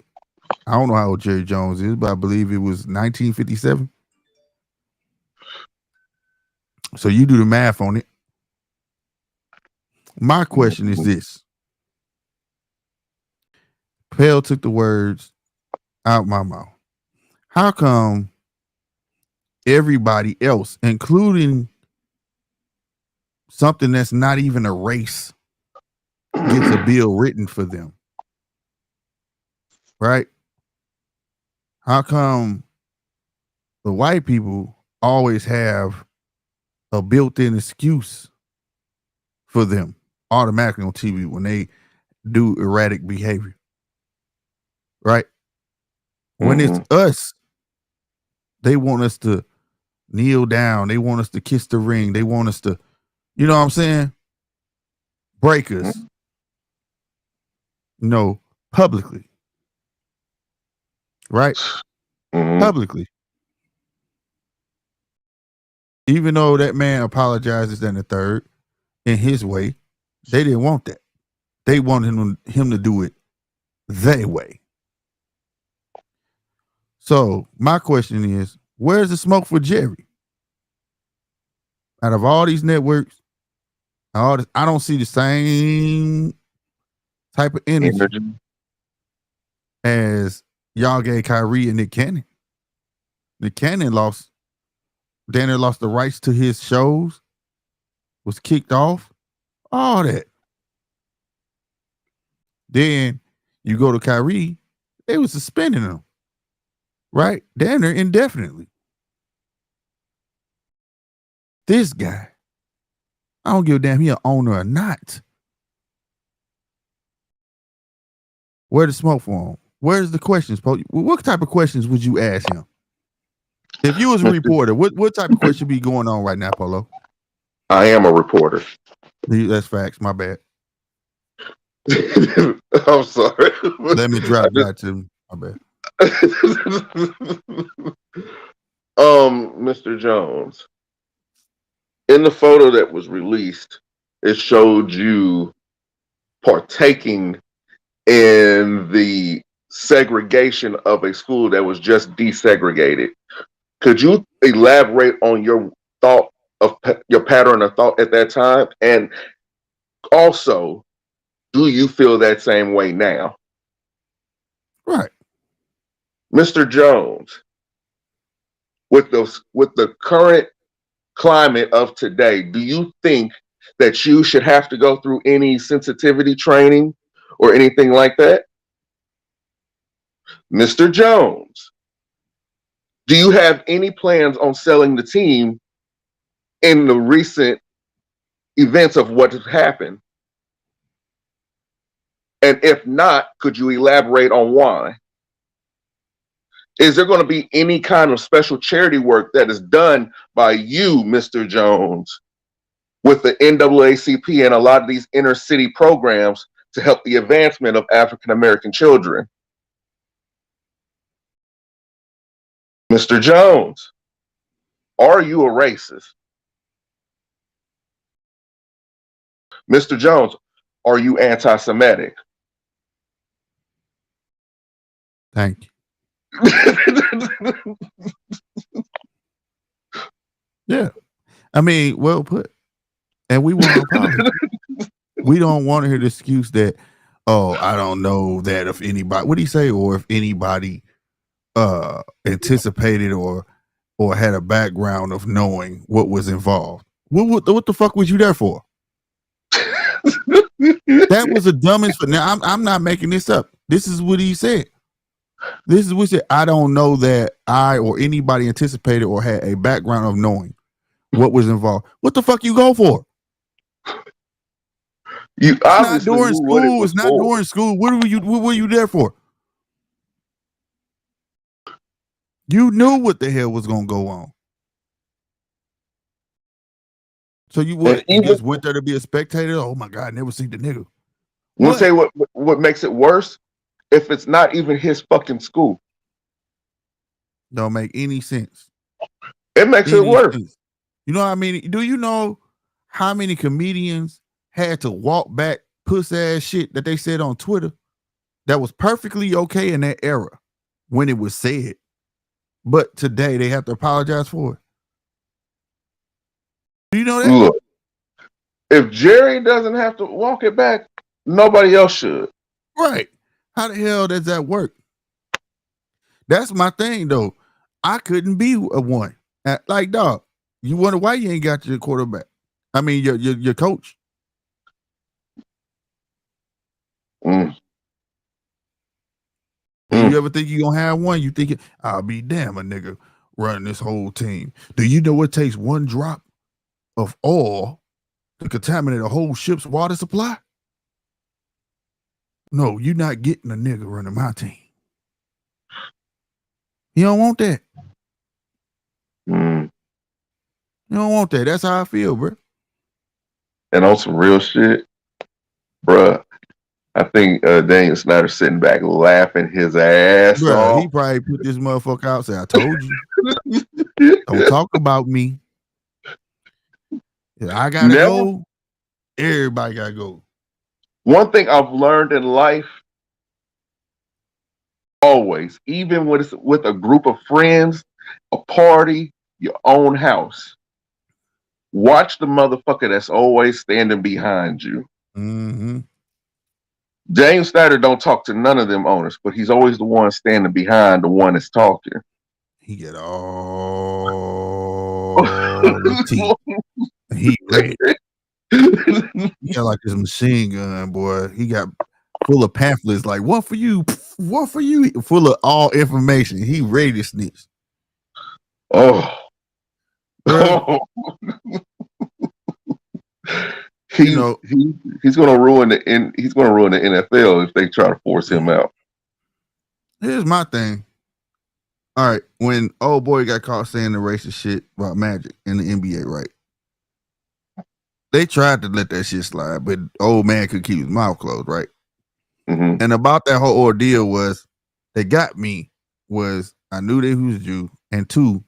I don't know how old Jerry Jones is, but I believe it was 1957. So you do the math on it. My question is this. Pell took the words out my mouth. How come everybody else, including something that's not even a race, gets a bill written for them? Right? How come the white people always have a built-in excuse for them automatically on TV when they do erratic behavior? Right? When it's us, they want us to kneel down. They want us to kiss the ring. They want us to, you know what I'm saying? Break us. You know, publicly. Right? Publicly. Even though that man apologizes and the third in his way, they didn't want that. They wanted him to do it their way. So my question is, where's the smoke for Jerry? Out of all these networks, I don't see the same type of energy as y'all gave Kyrie and Nick Cannon. Nick Cannon lost. Danner lost the rights to his shows. Was kicked off. All that. Then you go to Kyrie, they were suspending him. Right? Danner indefinitely. This guy, I don't give a damn he an owner or not. Where the smoke for him? Where's the questions? What type of questions would you ask him? If you was a reporter, what type of question be going on right now, Polo? I am a reporter. That's facts. My bad. I'm sorry. Let me drop that to me. My bad. Mr. Jones, in the photo that was released, it showed you partaking in the segregation of a school that was just desegregated. Could you elaborate on your thought of your pattern of thought at that time? And also, do you feel that same way now? Right. Mr. Jones, with the current climate of today, do you think that you should have to go through any sensitivity training or anything like that? Mr. Jones, do you have any plans on selling the team in the recent events of what has happened? And if not, could you elaborate on why? Is there going to be any kind of special charity work that is done by you, Mr. Jones, with the NAACP and a lot of these inner city programs to help the advancement of African American children? Mr. Jones, are you a racist? Mr. Jones, are you anti-Semitic? Thank you. Yeah. I mean, well put. And we want to apologize. We don't want to hear the excuse that, oh, I don't know that if anybody, what do you say? Or if anybody anticipated or had a background of knowing what was involved. What the fuck was you there for? That was the dumbest. Now I'm not making this up. This is what he said. This is what he said. I don't know that I or anybody anticipated or had a background of knowing what was involved. What the fuck you go for? You not during school. It's not during school. What were you there for? You knew what the hell was gonna go on. So you just went there to be a spectator? Oh my God, I never seen the nigga. We'll tell you what makes it worse. If it's not even his fucking school. Don't make any sense. It makes it worse. Sense. You know what I mean? Do you know how many comedians had to walk back puss ass shit that they said on Twitter that was perfectly okay in that era when it was said, but today they have to apologize for it? Do you know that? Look, if Jerry doesn't have to walk it back, nobody else should. Right. How the hell does that work? That's my thing, though. I couldn't be a one. Like, dog, you wonder why you ain't got your quarterback. I mean, your coach. You ever think you gonna have one? You think I'll be damn a nigga running this whole team. Do you know it takes one drop of oil to contaminate a whole ship's water supply? No, you're not getting a nigga running my team. You don't want that. You don't want that. That's how I feel, bro. And on some real shit, bruh, I think Daniel Snyder sitting back laughing his ass off. He probably put this motherfucker out and say, I told you. Don't talk about me. If I gotta go, everybody gotta go. One thing I've learned in life, always, even when it's with a group of friends, a party, your own house, watch the motherfucker that's always standing behind you. Mm-hmm. James Snyder don't talk to none of them owners, but he's always the one standing behind the one that's talking. He get all the teeth. He ready. He got like this machine gun, boy. He got full of pamphlets, like one for you, one for you, full of all information. He ready to snitch. Oh. He's gonna ruin the NFL if they try to force him out. Here's my thing. All right, when old boy got caught saying the racist shit about Magic in the NBA, right? They tried to let that shit slide, but old man could keep his mouth closed, right? Mm-hmm. And about that whole ordeal was, they got me was I knew they was Jew, and two,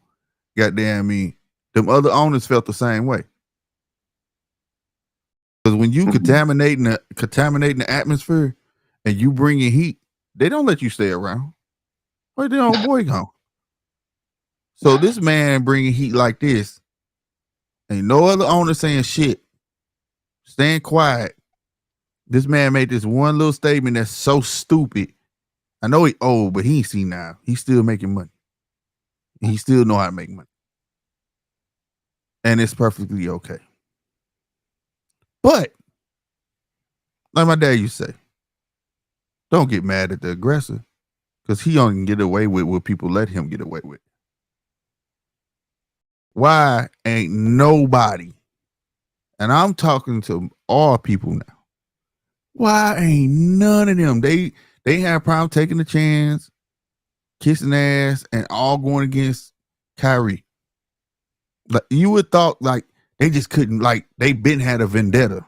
goddamn me, them other owners felt the same way. Because when you contaminating the atmosphere and you bringing heat, they don't let you stay around. Where the old boy gone? So this man bringing heat like this, ain't no other owner saying shit, staying quiet. This man made this one little statement that's so stupid. I know he old, but he ain't seen now. He's still making money. He still know how to make money. And it's perfectly okay. But, like my dad used to say, don't get mad at the aggressor, because he only can get away with what people let him get away with. Why ain't nobody, and I'm talking to all people now, why ain't none of them, they have a problem taking a chance, kissing ass, and all going against Kyrie? Like, you would thought like they just couldn't, like they been had a vendetta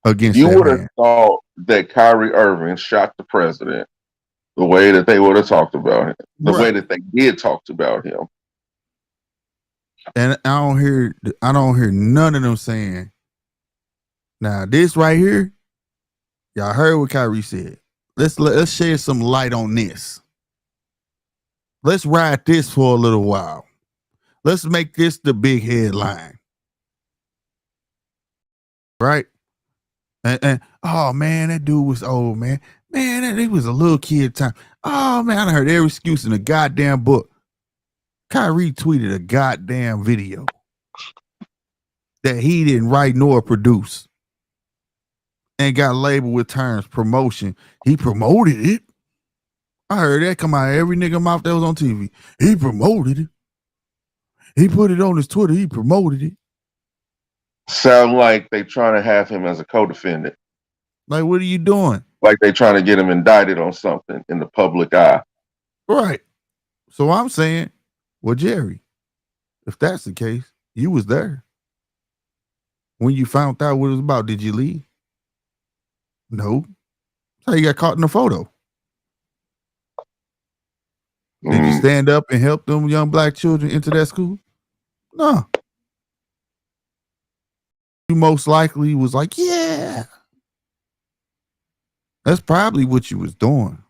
against you. You would have thought that Kyrie Irving shot the president the way that they would have talked about him, the way that they did talk about him. And I don't hear none of them saying, now this right here, y'all heard what Kyrie said. Let's shed some light on this. Let's ride this for a little while. Let's make this the big headline. Right? And oh man, that dude was old, man. Man, he was a little kid time. Oh man, I heard every excuse in the goddamn book. Kyrie tweeted a goddamn video that he didn't write nor produce and got labeled with terms promotion. He promoted it. I heard that come out of every nigga mouth that was on TV. He promoted it. He put it on his Twitter. He promoted it. Sound like they trying to have him as a co-defendant. Like, what are you doing? Like they trying to get him indicted on something in the public eye. Right. So I'm saying, well, Jerry, if that's the case, you was there. When you found out what it was about, did you leave? No. That's how you got caught in the photo. Did you stand up and help them young black children into that school? No. You most likely was like, yeah. That's probably what you was doing.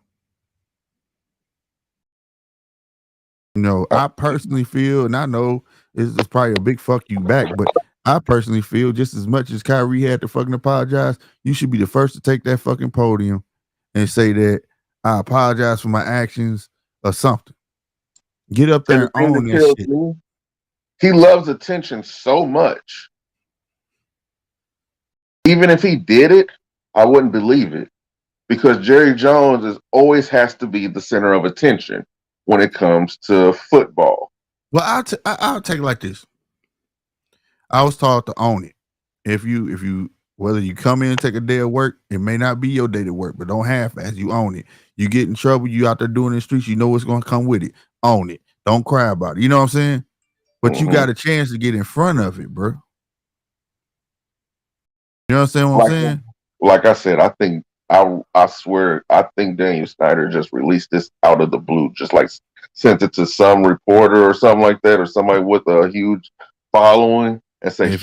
You know, I personally feel, and I know it's probably a big fuck you back, but I personally feel just as much as Kyrie had to fucking apologize, you should be the first to take that fucking podium and say that I apologize for my actions or something. Get up there and own that shit. He loves attention so much. Even if he did it, I wouldn't believe it. Because Jerry Jones always has to be the center of attention when it comes to football. Well, I'll take it like this. I was taught to own it. If you whether you come in and take a day of work, it may not be your day to work, but don't half-ass. You own it. You get in trouble, you out there doing it in the streets, you know what's going to come with it. Own it. Don't cry about it. You know what I'm saying? But you got a chance to get in front of it, bro. You understand what I'm saying? Like I said, I swear, I think Daniel Snyder just released this out of the blue, just like sent it to some reporter or something like that, or somebody with a huge following, and say, if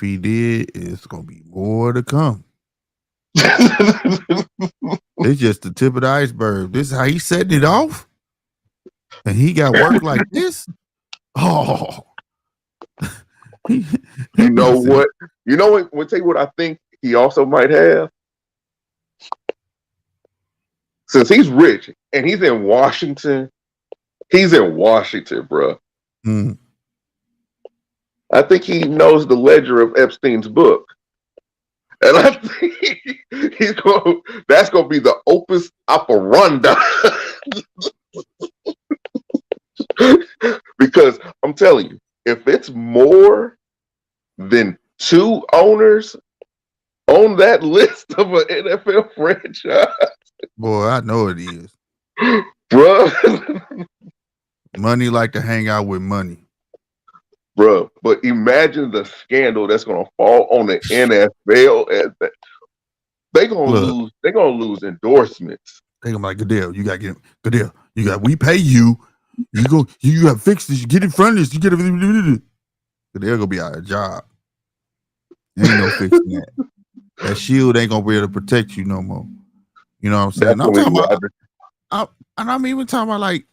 he did, it's gonna be more to come. It's just the tip of the iceberg. This is how he setting it off, and he got work like this. Oh, you know what? You know what? We'll tell you what I think he also might have. since he's rich and he's in Washington, bro. Mm. I think he knows the ledger of Epstein's book. And I think that's going to be the opus operandi. Because I'm telling you, if it's more than 2 owners on that list of an NFL franchise, Boy, I know it is. bro. Money like to hang out with money. Bro, but imagine the scandal that's going to fall on the NFL. They're going to lose endorsements. They gonna be like, Goodell, you gotta get him. Goodell, we pay you. You gotta fix this. You get in front of this. You get everything. Goodell gonna be out of job. Ain't no fixing that. That shield ain't gonna be able to protect you no more. You know what I'm saying? I'm talking about, I'm even talking about like,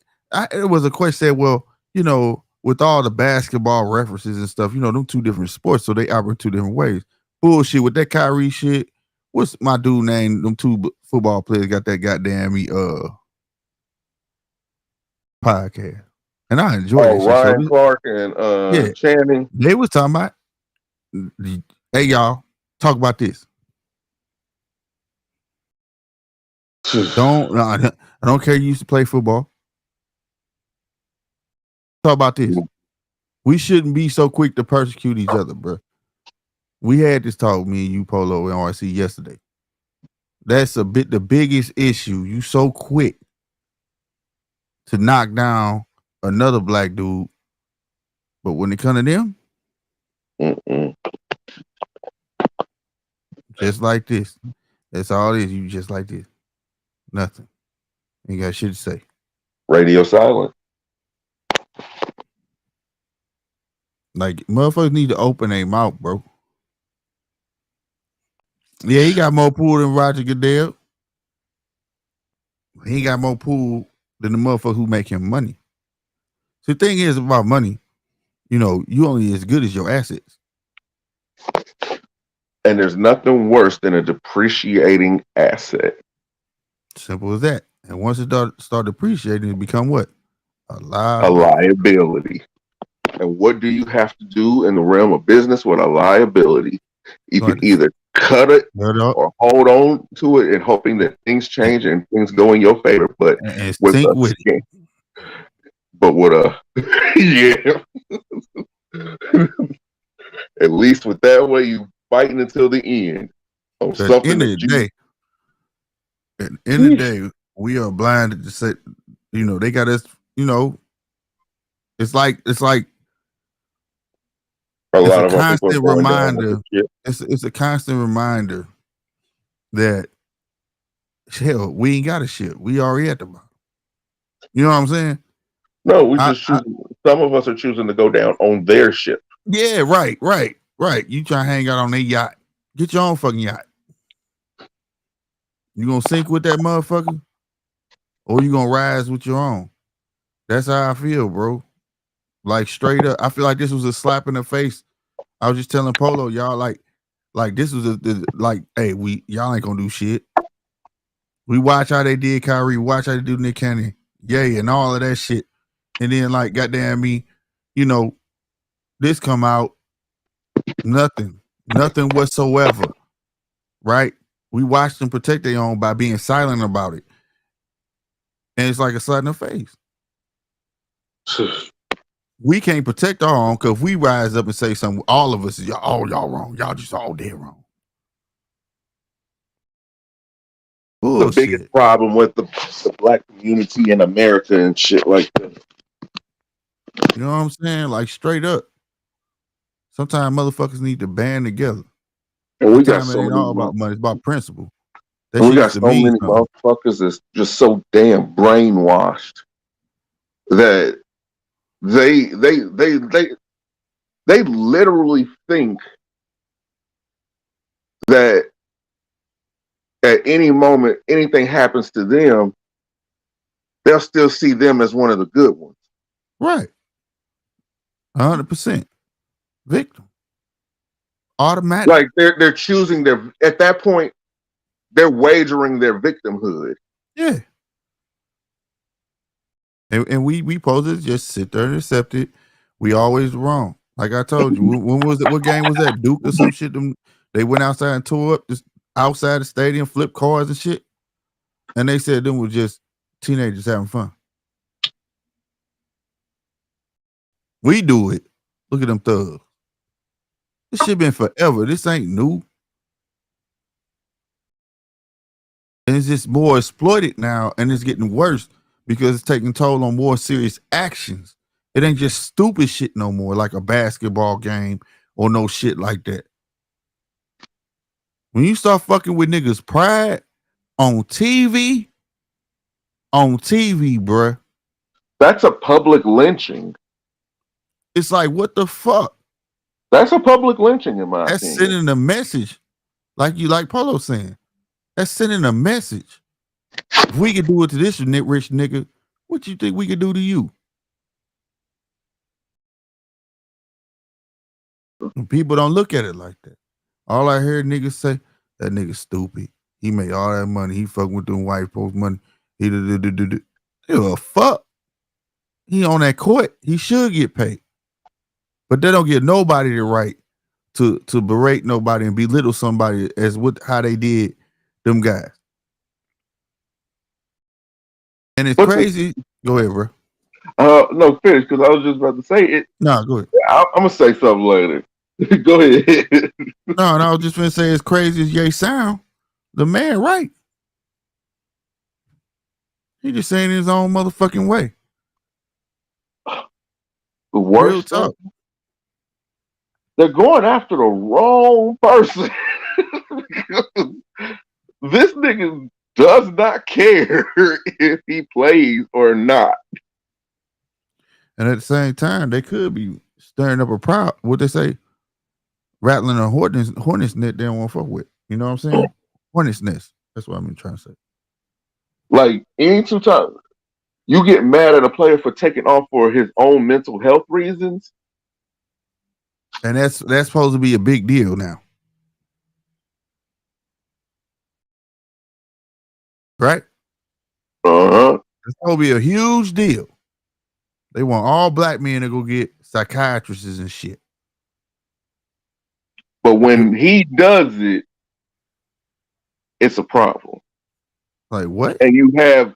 it was a question said, well, you know, with all the basketball references and stuff, you know, them 2 different sports, so they operate 2 different ways. Bullshit with that Kyrie shit. What's my dude name? Them 2 football players got that goddamn podcast, and I enjoy it. Ryan Clark and Channing. They was talking about, hey y'all, talk about this. I don't care. You used to play football. Talk about this. We shouldn't be so quick to persecute each other, bro. We had this talk, me and you, Polo, and RC yesterday. That's the biggest issue. You so quick to knock down another black dude, but when it comes to them, just like this. That's all it is. You just like this. Nothing. Ain't got shit to say. Radio silent. Like, motherfuckers need to open their mouth, bro. Yeah, he got more pool than Roger Goodell. He got more pool than the motherfucker who make him money. So the thing is about money, you know, you only as good as your assets. And there's nothing worse than a depreciating asset. Simple as that. And once it start depreciating, it become what? A liability. And what do you have to do in the realm of business with a liability? You can either cut it or hold on to it and hoping that things change and things go in your favor. But with a at least with that way you fighting until the end. On something at the end of the day, we are blinded to say, you know, they got us, you know, it's like a constant reminder. It's a constant reminder that hell, we ain't got a shit. We already at the bottom. You know what I'm saying? No, we just choosing. Some of us are choosing to go down on their ship. Yeah, right. You try to hang out on their yacht. Get your own fucking yacht. You gonna sink with that motherfucker, or you gonna rise with your own? That's how I feel, bro. Like straight up, I feel like this was a slap in the face. I was just telling Polo, y'all, like this was like, hey, y'all ain't gonna do shit. We watch how they did Kyrie, watch how they do Nick Cannon, and all of that shit, and then like, goddamn me, you know, this come out, nothing whatsoever, right? We watched them protect their own by being silent about it, and it's like a slap in the face. We can't protect our own because we rise up and say something. All of us, y'all wrong. Y'all just all dead wrong. Bullshit. The biggest problem with the black community in America and shit like that. You know what I'm saying? Like straight up. Sometimes motherfuckers need to band together. And we got it ain't all about money. It's about principle. We got so many motherfuckers that's just so damn brainwashed that they literally think that at any moment anything happens to them, they'll still see them as one of the good ones. Right. 100% victim. Automatic. Like they're choosing at that point, they're wagering their victimhood. Yeah. And we supposed to just sit there and accept it. We always wrong. Like I told you, when was it? What game was that? Duke or some shit? They went outside and tore up this outside the stadium, flipped cars and shit. And they said them was just teenagers having fun. We do it. Look at them thugs. This shit been forever. This ain't new. And it's just more exploited now, and it's getting worse because it's taking toll on more serious actions. It ain't just stupid shit no more, like a basketball game or no shit like that. When you start fucking with niggas' pride on TV, bruh, That's a public lynching. it's like, what the fuck? That's a public lynching, in my That's opinion. sending a message, like Polo saying. That's sending a message. If we could do it to this rich nigga, what you think we could do to you? And people don't look at it like that. All I heard niggas say, that nigga stupid. He made all that money. He fucking with them white folks' money. He give a fuck. He on that court. He should get paid. But they don't give nobody the right to berate nobody and belittle somebody as with how they did them guys. And it's crazy. Go ahead, bro. No, finish, because I was just about to say it. No, go ahead. I'm gonna say something later. Go ahead. No, I was just gonna say, as crazy as Ye sound, the man right. He just saying his own motherfucking way. The worst talk. They're going after the wrong person. This nigga does not care if he plays or not. And at the same time, they could be stirring up a problem. What they say? Rattling a hornet's net they don't want to fuck with. You know what I'm saying? Hornet's nest. That's what I'm trying to say. Like, anytime you get mad at a player for taking off for his own mental health reasons. And that's supposed to be a big deal now. Right? Uh-huh. It's supposed to be a huge deal. They want all black men to go get psychiatrists and shit. But when he does it, it's a problem. Like what? And you have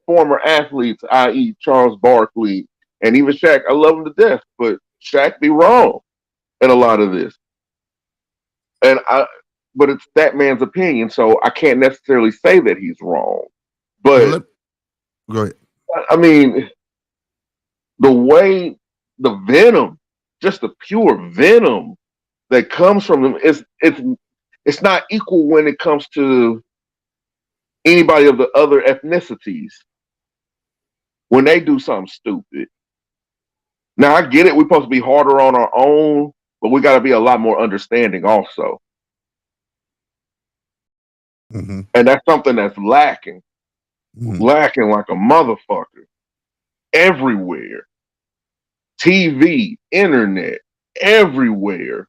former athletes, i.e. Charles Barkley, and even Shaq. I love him to death, but Shaq be wrong in a lot of this. But it's that man's opinion, so I can't necessarily say that he's wrong. But go ahead. I mean, the way the venom, just the pure venom that comes from them, it's not equal when it comes to anybody of the other ethnicities when they do something stupid. Now I get it, we're supposed to be harder on our own, but we got to be a lot more understanding also. Mm-hmm. And that's something that's lacking. Mm-hmm. Lacking like a motherfucker. Everywhere. TV, internet, everywhere.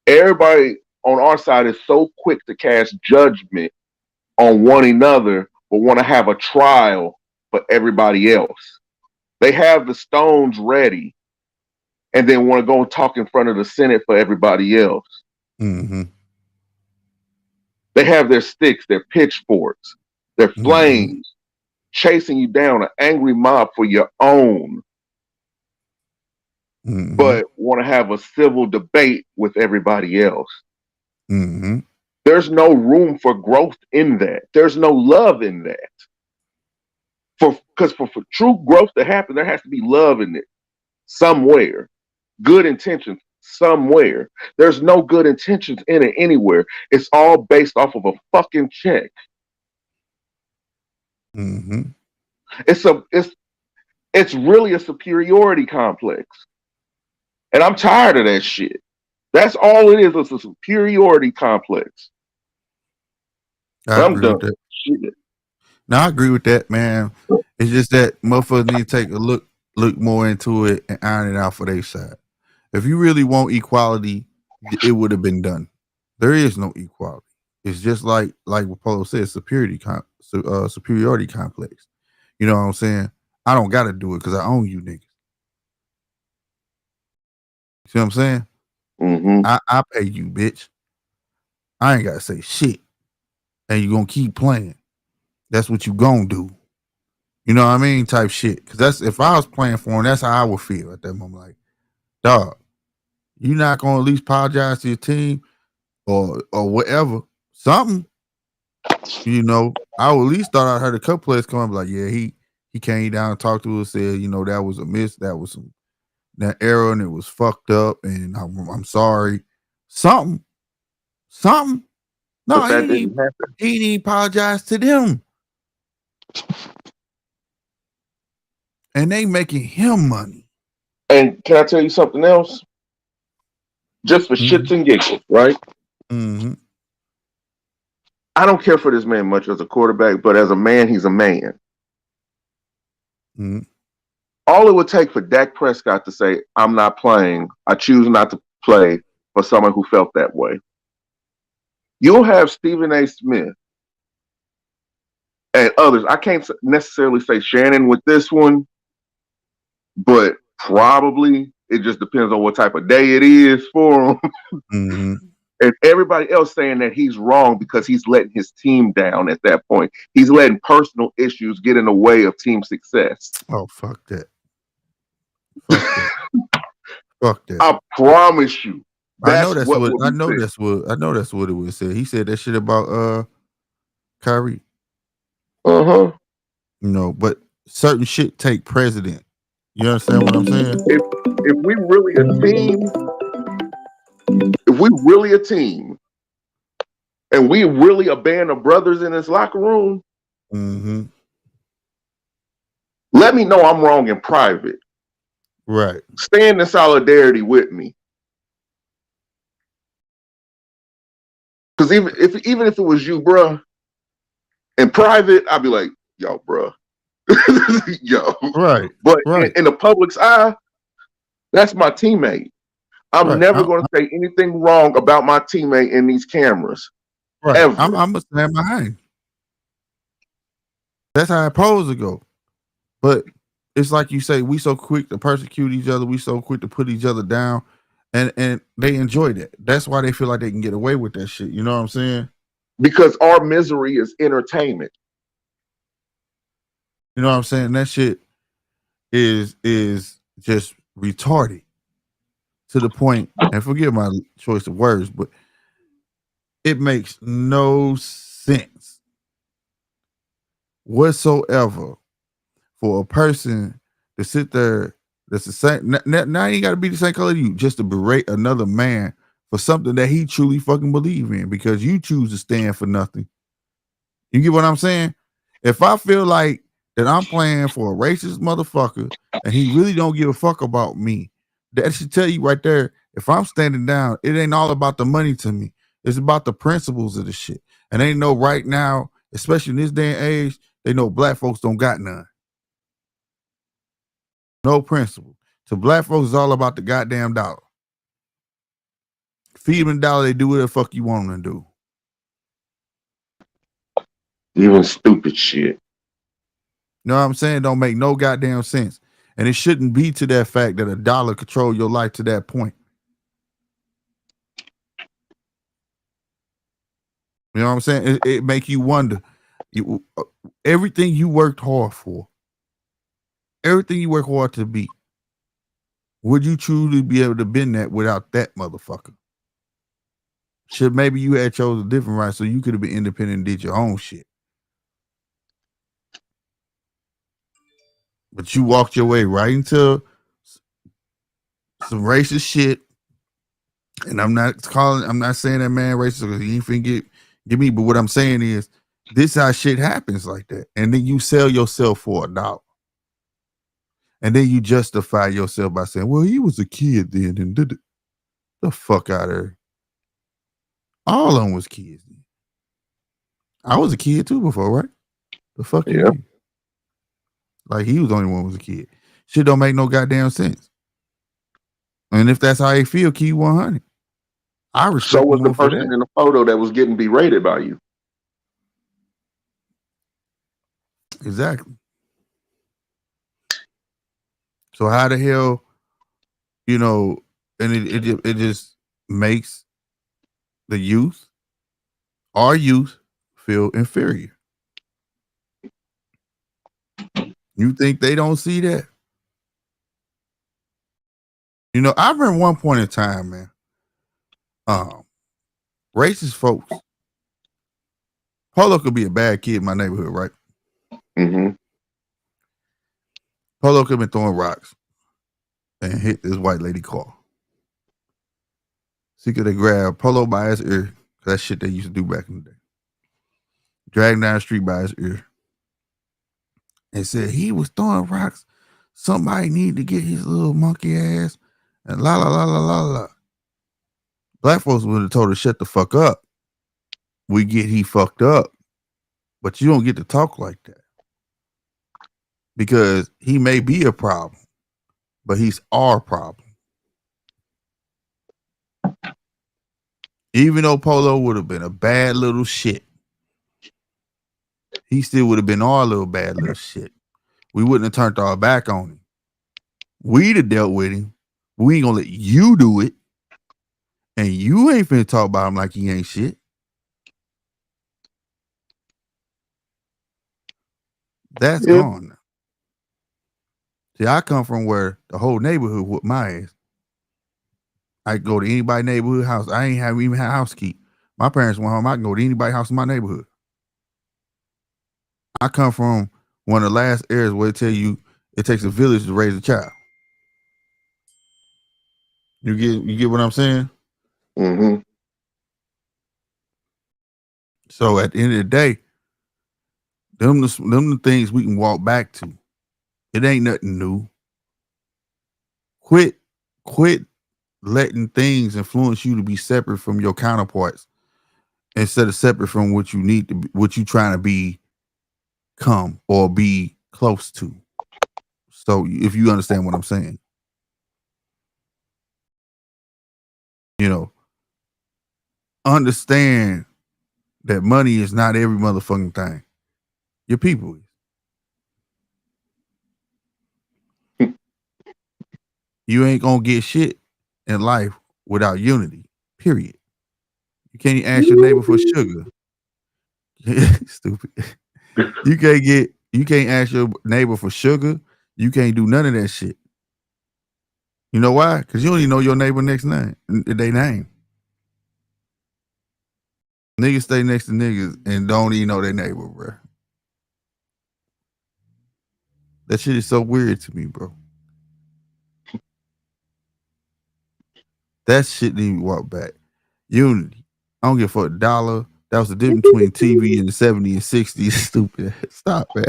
Everybody on our side is so quick to cast judgment on one another, but want to have a trial for everybody else. They have the stones ready and then want to go and talk in front of the Senate for everybody else. Mm-hmm. They have their sticks, their pitchforks, their flames, chasing you down, an angry mob for your own, but want to have a civil debate with everybody else. Mm-hmm. There's no room for growth in that. There's no love in that. Because for true growth to happen, there has to be love in it somewhere. Good intentions somewhere. There's no good intentions in it anywhere. It's all based off of a fucking check. Mm-hmm. It's really a superiority complex. And I'm tired of that shit. That's all it is. It's a superiority complex. I'm done. Shit. No, I agree with that, man. It's just that motherfuckers need to take a look more into it and iron it out for their side. If you really want equality, it would have been done. There is no equality. It's just like what Polo said, superiority complex. You know what I'm saying? I don't gotta do it because I own you niggas. See what I'm saying? Mm-hmm. I pay you, bitch. I ain't gotta say shit. And you gonna keep playing. That's what you gonna do. You know what I mean? Type shit. Cause that's if I was playing for him, that's how I would feel at that moment. Like, dog, you not gonna at least apologize to your team or whatever. Something. You know, I would at least thought I heard a couple players come up like, yeah, he came down and talked to us, said, you know, that was a miss, that was that error, and it was fucked up, and I'm sorry. Something. No, But that didn't happen. he didn't apologize to them. And they making him money. And can I tell you something else? Just for shits and giggles, right? Mm-hmm. I don't care for this man much as a quarterback, but as a man, he's a man. Mm-hmm. All it would take for Dak Prescott to say, I'm not playing, I choose not to play for someone who felt that way. You'll have Stephen A. Smith and others. I can't necessarily say Shannon with this one, but probably it just depends on what type of day it is for him. Mm-hmm. And everybody else saying that he's wrong because he's letting his team down at that point. He's letting personal issues get in the way of team success. Oh, fuck that. Fuck that. I promise you. I know that's what it would say. He said that shit about Kyrie. Uh-huh. You know, but certain shit take precedent. You understand what I'm saying? If we really a team, and we really a band of brothers in this locker room, mm-hmm. let me know I'm wrong in private. Right. Stand in solidarity with me. Because even if it was you, bruh, in private, I'd be like, yo, bruh. Yo. Right. But right. In the public's eye, that's my teammate. I'm never going to say anything wrong about my teammate in these cameras. Right. Ever. I'm going to stand behind. That's how it's supposed to go. But it's like you say, we so quick to persecute each other. We so quick to put each other down. And they enjoy that. That's why they feel like they can get away with that shit. You know what I'm saying? Because our misery is entertainment. You know what I'm saying? That shit is just retarded to the point, and forgive my choice of words, but it makes no sense whatsoever for a person to sit there that's the same. Now you got to be the same color as you, just to berate another man for something that he truly fucking believe in because you choose to stand for nothing. You get what I'm saying? If I feel like that I'm playing for a racist motherfucker and he really don't give a fuck about me, that should tell you right there, if I'm standing down, it ain't all about the money to me. It's about the principles of the shit. And they know right now, especially in this day and age, they know black folks don't got none. No principle. To black folks, it's all about the goddamn dollar. Feed them the dollar, they do whatever the fuck you want them to do. Even stupid shit. You know what I'm saying? Don't make no goddamn sense. And it shouldn't be to that fact that a dollar control your life to that point. You know what I'm saying? It make you wonder. Everything you worked hard for, everything you work hard to be, would you truly be able to bend that without that motherfucker? Should maybe you had chose a different route so you could have been independent and did your own shit. But you walked your way right into some racist shit. And I'm not saying that man racist because he ain't finna get me. But what I'm saying is this how shit happens like that. And then you sell yourself for $1. And then you justify yourself by saying, well, he was a kid then and did it. The fuck out of there. All of them was kids. I was a kid too before, right? The fuck you mean? Like he was the only one who was a kid. Shit don't make no goddamn sense. And if that's how they feel, keep 100. I So respect was the him for person that. in the photo that was getting berated by you. Exactly. So how the hell, you know, and it just makes the youth, our youth, feel inferior. You think they don't see that? You know, I remember one point in time, man. Racist folks. Polo could be a bad kid in my neighborhood, right? Mm-hmm. Polo could have been throwing rocks and hit this white lady car. She could have grabbed Polo by his ear. That shit they used to do back in the day. Dragged him down the street by his ear and said he was throwing rocks. Somebody need to get his little monkey ass and la la la la la la. Black folks would have told her shut the fuck up. We get he fucked up, but you don't get to talk like that because he may be a problem, but he's our problem. Even though Polo would have been a bad little shit, he still would have been our little bad little shit. We wouldn't have turned our back on him. We'd have dealt with him. We ain't gonna let you do it. And you ain't finna talk about him like he ain't shit. That's gone now. See, I come from where the whole neighborhood whooped my ass. I go to anybody's neighborhood house. I ain't even had house key. My parents went home. I can go to anybody's house in my neighborhood. I come from one of the last areas where they tell you it takes a village to raise a child. You get what I'm saying? Mm-hmm. So at the end of the day, them the things we can walk back to. It ain't nothing new. Quit letting things influence you to be separate from your counterparts instead of separate from what you need to be, what you trying to become or be close to. So if you understand what I'm saying, you know, understand that money is not every motherfucking thing. Your people is. You ain't gonna get shit in life without unity. Period. You can't even ask your neighbor for sugar. Stupid. You can't ask your neighbor for sugar. You can't do none of that shit. You know why? Because you don't even know your neighbor next name. They name. Niggas stay next to niggas and don't even know their neighbor, bro. That shit is so weird to me, bro. That shit didn't even walk back. Unity. I don't give a fuck $1. That was the difference between TV in the 70s and 60s. Stupid. Stop, man.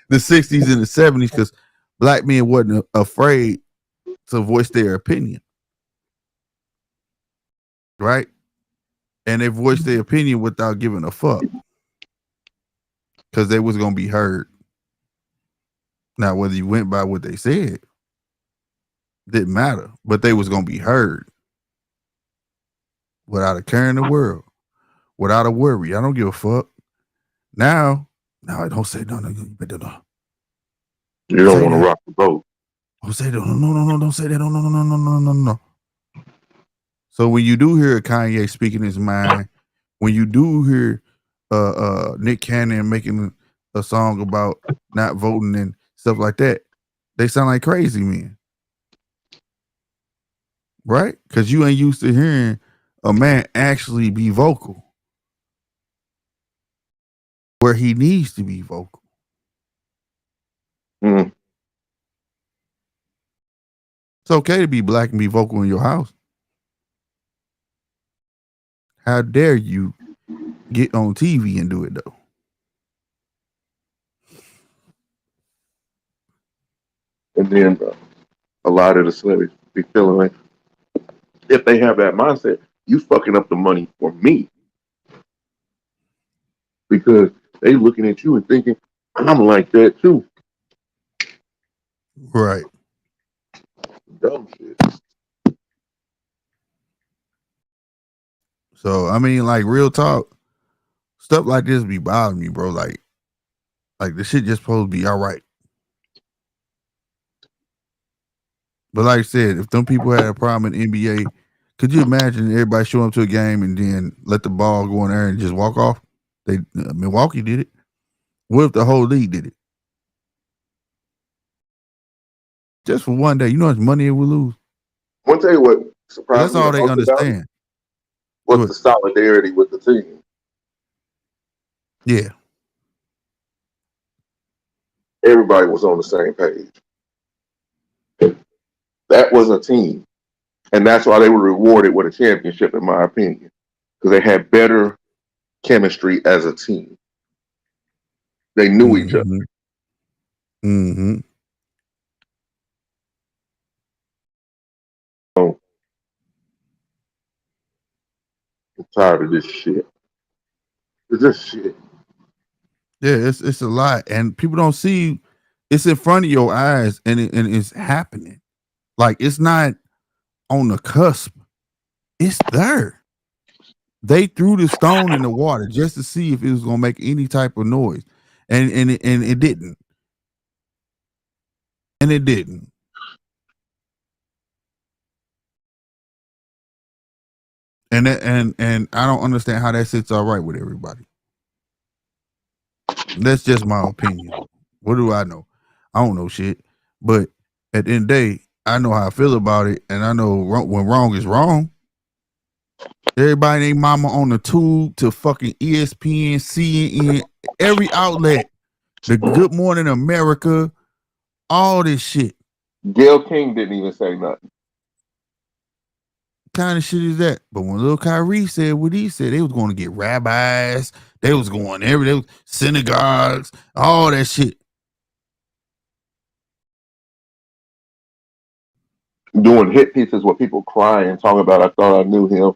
The 60s and the 70s, because black men wasn't afraid to voice their opinion. Right? And they voiced their opinion without giving a fuck. Because they was going to be heard. Now, whether you went by what they said, didn't matter. But they was going to be heard. Without a care in the world. Without a worry. I don't give a fuck. Now, I don't say no. You better not. You don't want to rock the boat. Don't say that. No, don't say that. No. So when you do hear Kanye speaking his mind, when you do hear Nick Cannon making a song about not voting and stuff like that, they sound like crazy men. Right? Because you ain't used to hearing a man actually be vocal where he needs to be vocal. Mm. It's okay to be black and be vocal in your house. How dare you get on TV and do it though? And then a lot of the celebrities be feeling like, if they have that mindset, you fucking up the money for me. Because they looking at you and thinking, I'm like that too. Right. Dumb shit. So I mean, like real talk, stuff like this be bothering me, bro. Like the shit just supposed to be all right. But like I said, if them people had a problem in NBA, could you imagine everybody showing up to a game and then let the ball go in there and just walk off? Milwaukee did it. What if the whole league did it? Just for one day. You know how much money it would lose? I want to tell you what surprised That's me all the they most about it understand. was the solidarity with the team. Yeah. Everybody was on the same page. That was a team. And that's why they were rewarded with a championship, in my opinion. Because they had better chemistry as a team. They knew each other. Mm-hmm. So, I'm tired of this shit. It's just shit. Yeah, it's a lot. And people don't see it's in front of your eyes and it's happening. Like it's not on the cusp. It's there. They threw the stone in the water just to see if it was gonna make any type of noise. And it didn't. And it didn't. And I don't understand how that sits all right with everybody. That's just my opinion. What do I know? I don't know shit. But at the end of the day, I know how I feel about it, and I know when wrong is wrong. Everybody ain't mama on the tube to fucking ESPN, CNN, every outlet, the Good Morning America, all this shit. Gail King didn't even say nothing. What kind of shit is that? But when Lil Kyrie said what he said, they was going to get rabbis, they was going they was synagogues, all that shit. Doing hit pieces where people cry and talk about, I thought I knew him.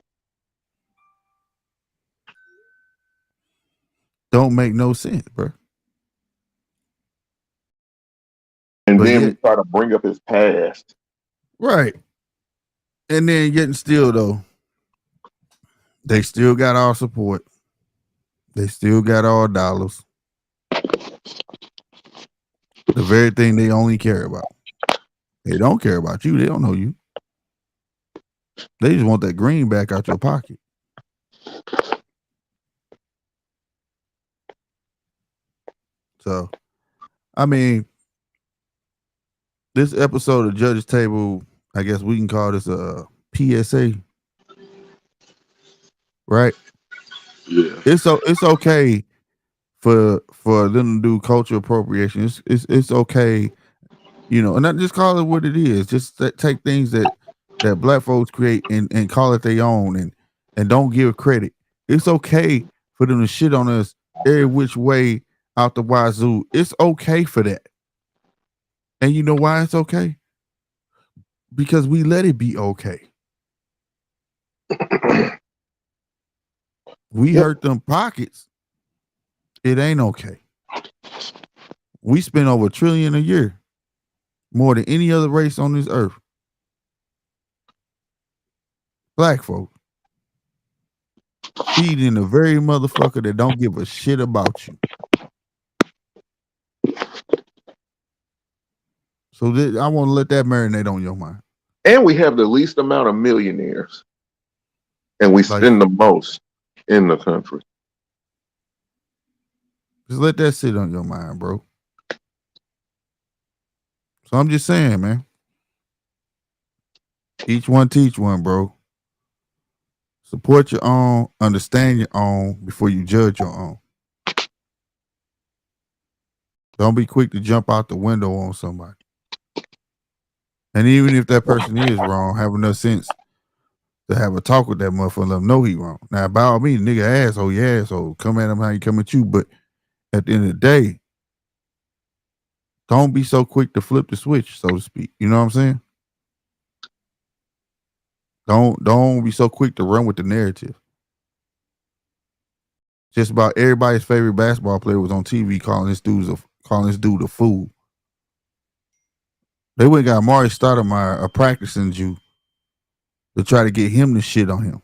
Don't make no sense, bro. And But then yet, we try to bring up his past. right. And then yet and still though, they still got our support. They still got our dollars. The very thing they only care about. They don't care about you. They don't know you. They just want that green back out your pocket. So, I mean, this episode of Judge's Table, I guess we can call this a PSA, right? Yeah. It's okay for them to do cultural appropriation. It's okay, you know, and not just call it what it is. Just take things that black folks create and call it their own and don't give credit. It's okay for them to shit on us every which way out the wazoo. It's okay for that. And you know why it's okay? Because we let it be okay. We hurt them pockets. It ain't okay. We spend over $1 trillion a year, more than any other race on this earth. Black folk feeding the very motherfucker that don't give a shit about you. So I want to let that marinate on your mind. And we have the least amount of millionaires. And we spend the most in the country. Just let that sit on your mind, bro. So I'm just saying, man. Each one teach one, bro. Support your own, understand your own before you judge your own. Don't be quick to jump out the window on somebody. And even if that person is wrong, have enough sense to have a talk with that motherfucker and let them know he wrong. Now, by all means, nigga asshole, you asshole. Come at him how he come at you. But at the end of the day, don't be so quick to flip the switch, so to speak. You know what I'm saying? Don't be so quick to run with the narrative. Just about everybody's favorite basketball player was on TV calling this dude a fool. They went and got Amari Stoudemire, a practicing Jew, to try to get him to shit on him.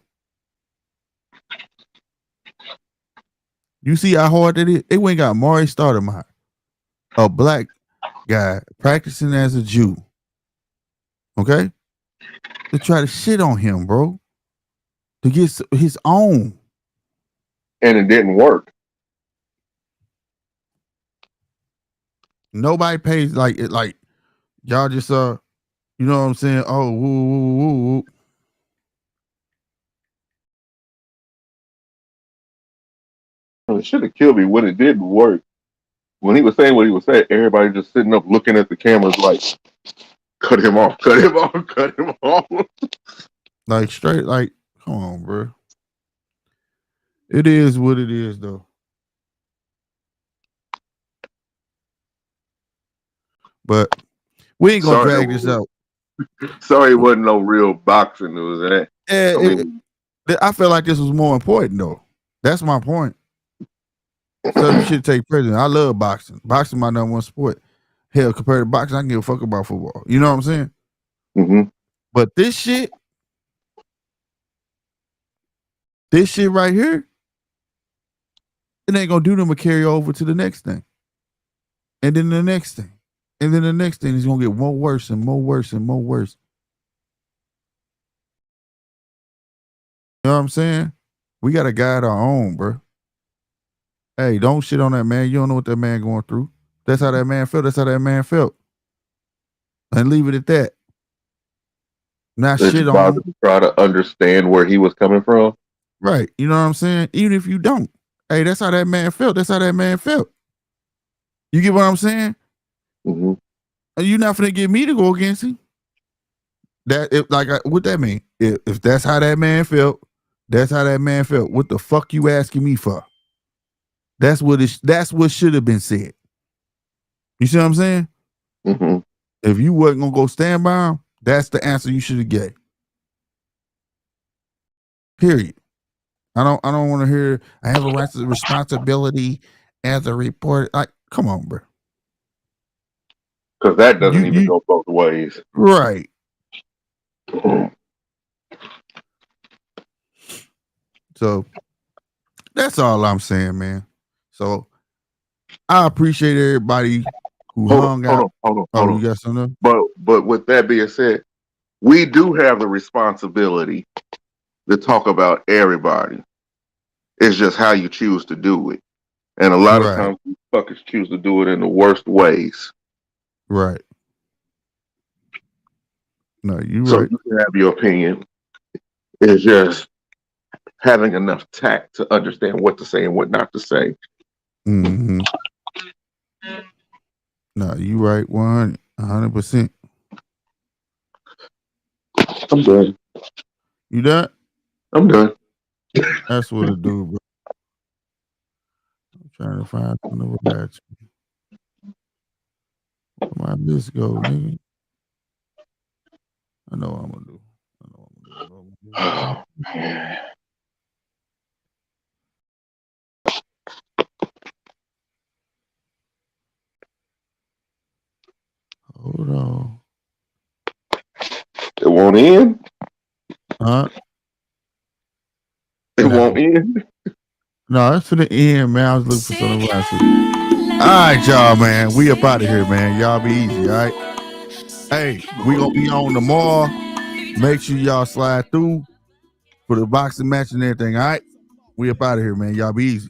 You see how hard that is? They went and got Maury Stoudemire, a black guy practicing as a Jew. Okay? To try to shit on him, bro. To get his own. And it didn't work. Nobody pays like y'all just you know what I'm saying? Oh, woo, woo, woo, woo. It should have killed me when it didn't work. When he was saying what he was saying, everybody just sitting up looking at the cameras like, cut him off, cut him off, cut him off. Like straight, like, come on, bro. It is what it is, though. But we ain't gonna drag this out. Sorry, it wasn't no real boxing news. I feel like this was more important, though. That's my point. So you should take precedent. I love boxing. Boxing my number one sport. Hell, compared to boxing, I can give a fuck about football. You know what I'm saying? Mm-hmm. But this shit right here, it ain't gonna do them to carry over to the next thing. And then the next thing. And then the next thing is gonna get more worse and more worse and more worse. You know what I'm saying? We gotta guide our own, bro. Hey, don't shit on that man. You don't know what that man going through. That's how that man felt. That's how that man felt. And leave it at that. Not shit on him. Try to understand where he was coming from. Right. You know what I'm saying? Even if you don't. Hey, that's how that man felt. That's how that man felt. You get what I'm saying? Mm-hmm. You're not finna get me to go against him. What that mean? If that's how that man felt, that's how that man felt. What the fuck you asking me for? That's what should have been said. You see what I'm saying? Mm-hmm. If you wasn't gonna go stand by him, that's the answer you should have gave. Period. I don't want to hear I have a responsibility as a reporter. Like, come on, bro. Because that doesn't even go both ways. Right. So that's all I'm saying, man. So I appreciate everybody who hung out. Hold on. You got something? But with that being said, we do have the responsibility to talk about everybody. It's just how you choose to do it. And a lot of times these fuckers choose to do it in the worst ways. Right. No, you so right. You can have your opinion. It's just having enough tact to understand what to say and what not to say. Mm-hmm. No, you right 100%. I'm done. You done? I'm done. That's what it do, bro. I'm trying to find another batch. Where my list go, nigga? I know what I'm gonna do. Oh, man. Hold on. It won't end? Huh? It won't end? No, that's for the end, man. I was looking for something last week. All right, y'all, man. We up out of here, man. Y'all be easy, all right? Hey, we gonna be on tomorrow. Make sure y'all slide through for the boxing match and everything, all right? We up out of here, man. Y'all be easy.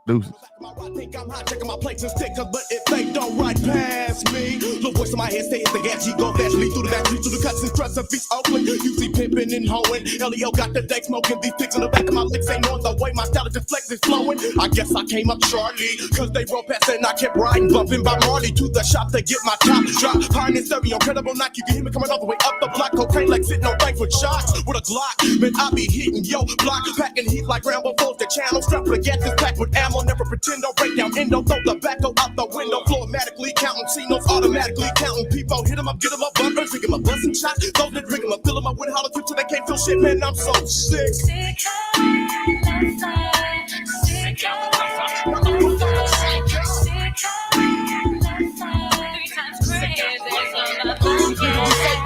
Deuces. I think I'm hot, checking my plates and stickers, but if they don't right past me, little voice in my head stays the gas, G go fast, lead through the back, lead through the cuts and struts of East Oakland. You see pimping and hoeing, Elio got the day smoking, these pigs in the back of my licks ain't knowing the way my style just flex is flowing. I guess I came up Charlie, cause they rolled past and I kept riding, bumping by Marley to the shop to get my top drop. Pine and stereo, incredible knock, you can hear me coming all the way up the block, cocaine like sitting on Frankfurt shots with a Glock. Man, I be hitting yo block, packing heat like Rambo, close the channel, strap for the gas is packed with ammo, never pretend or break down endo, throw the tobacco out the window, flow automatically counting, C-notes automatically counting, people hit them up, get them up, bumpers, pick them up, busting shots, throw the drink them up, fill them up with hollow tips till they can't feel shit, man, I'm so sick.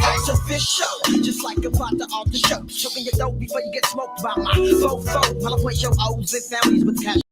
Artificial, just like a father off the show, choking your dough before you get smoked by my fofo. I'll place your O's and families with cash.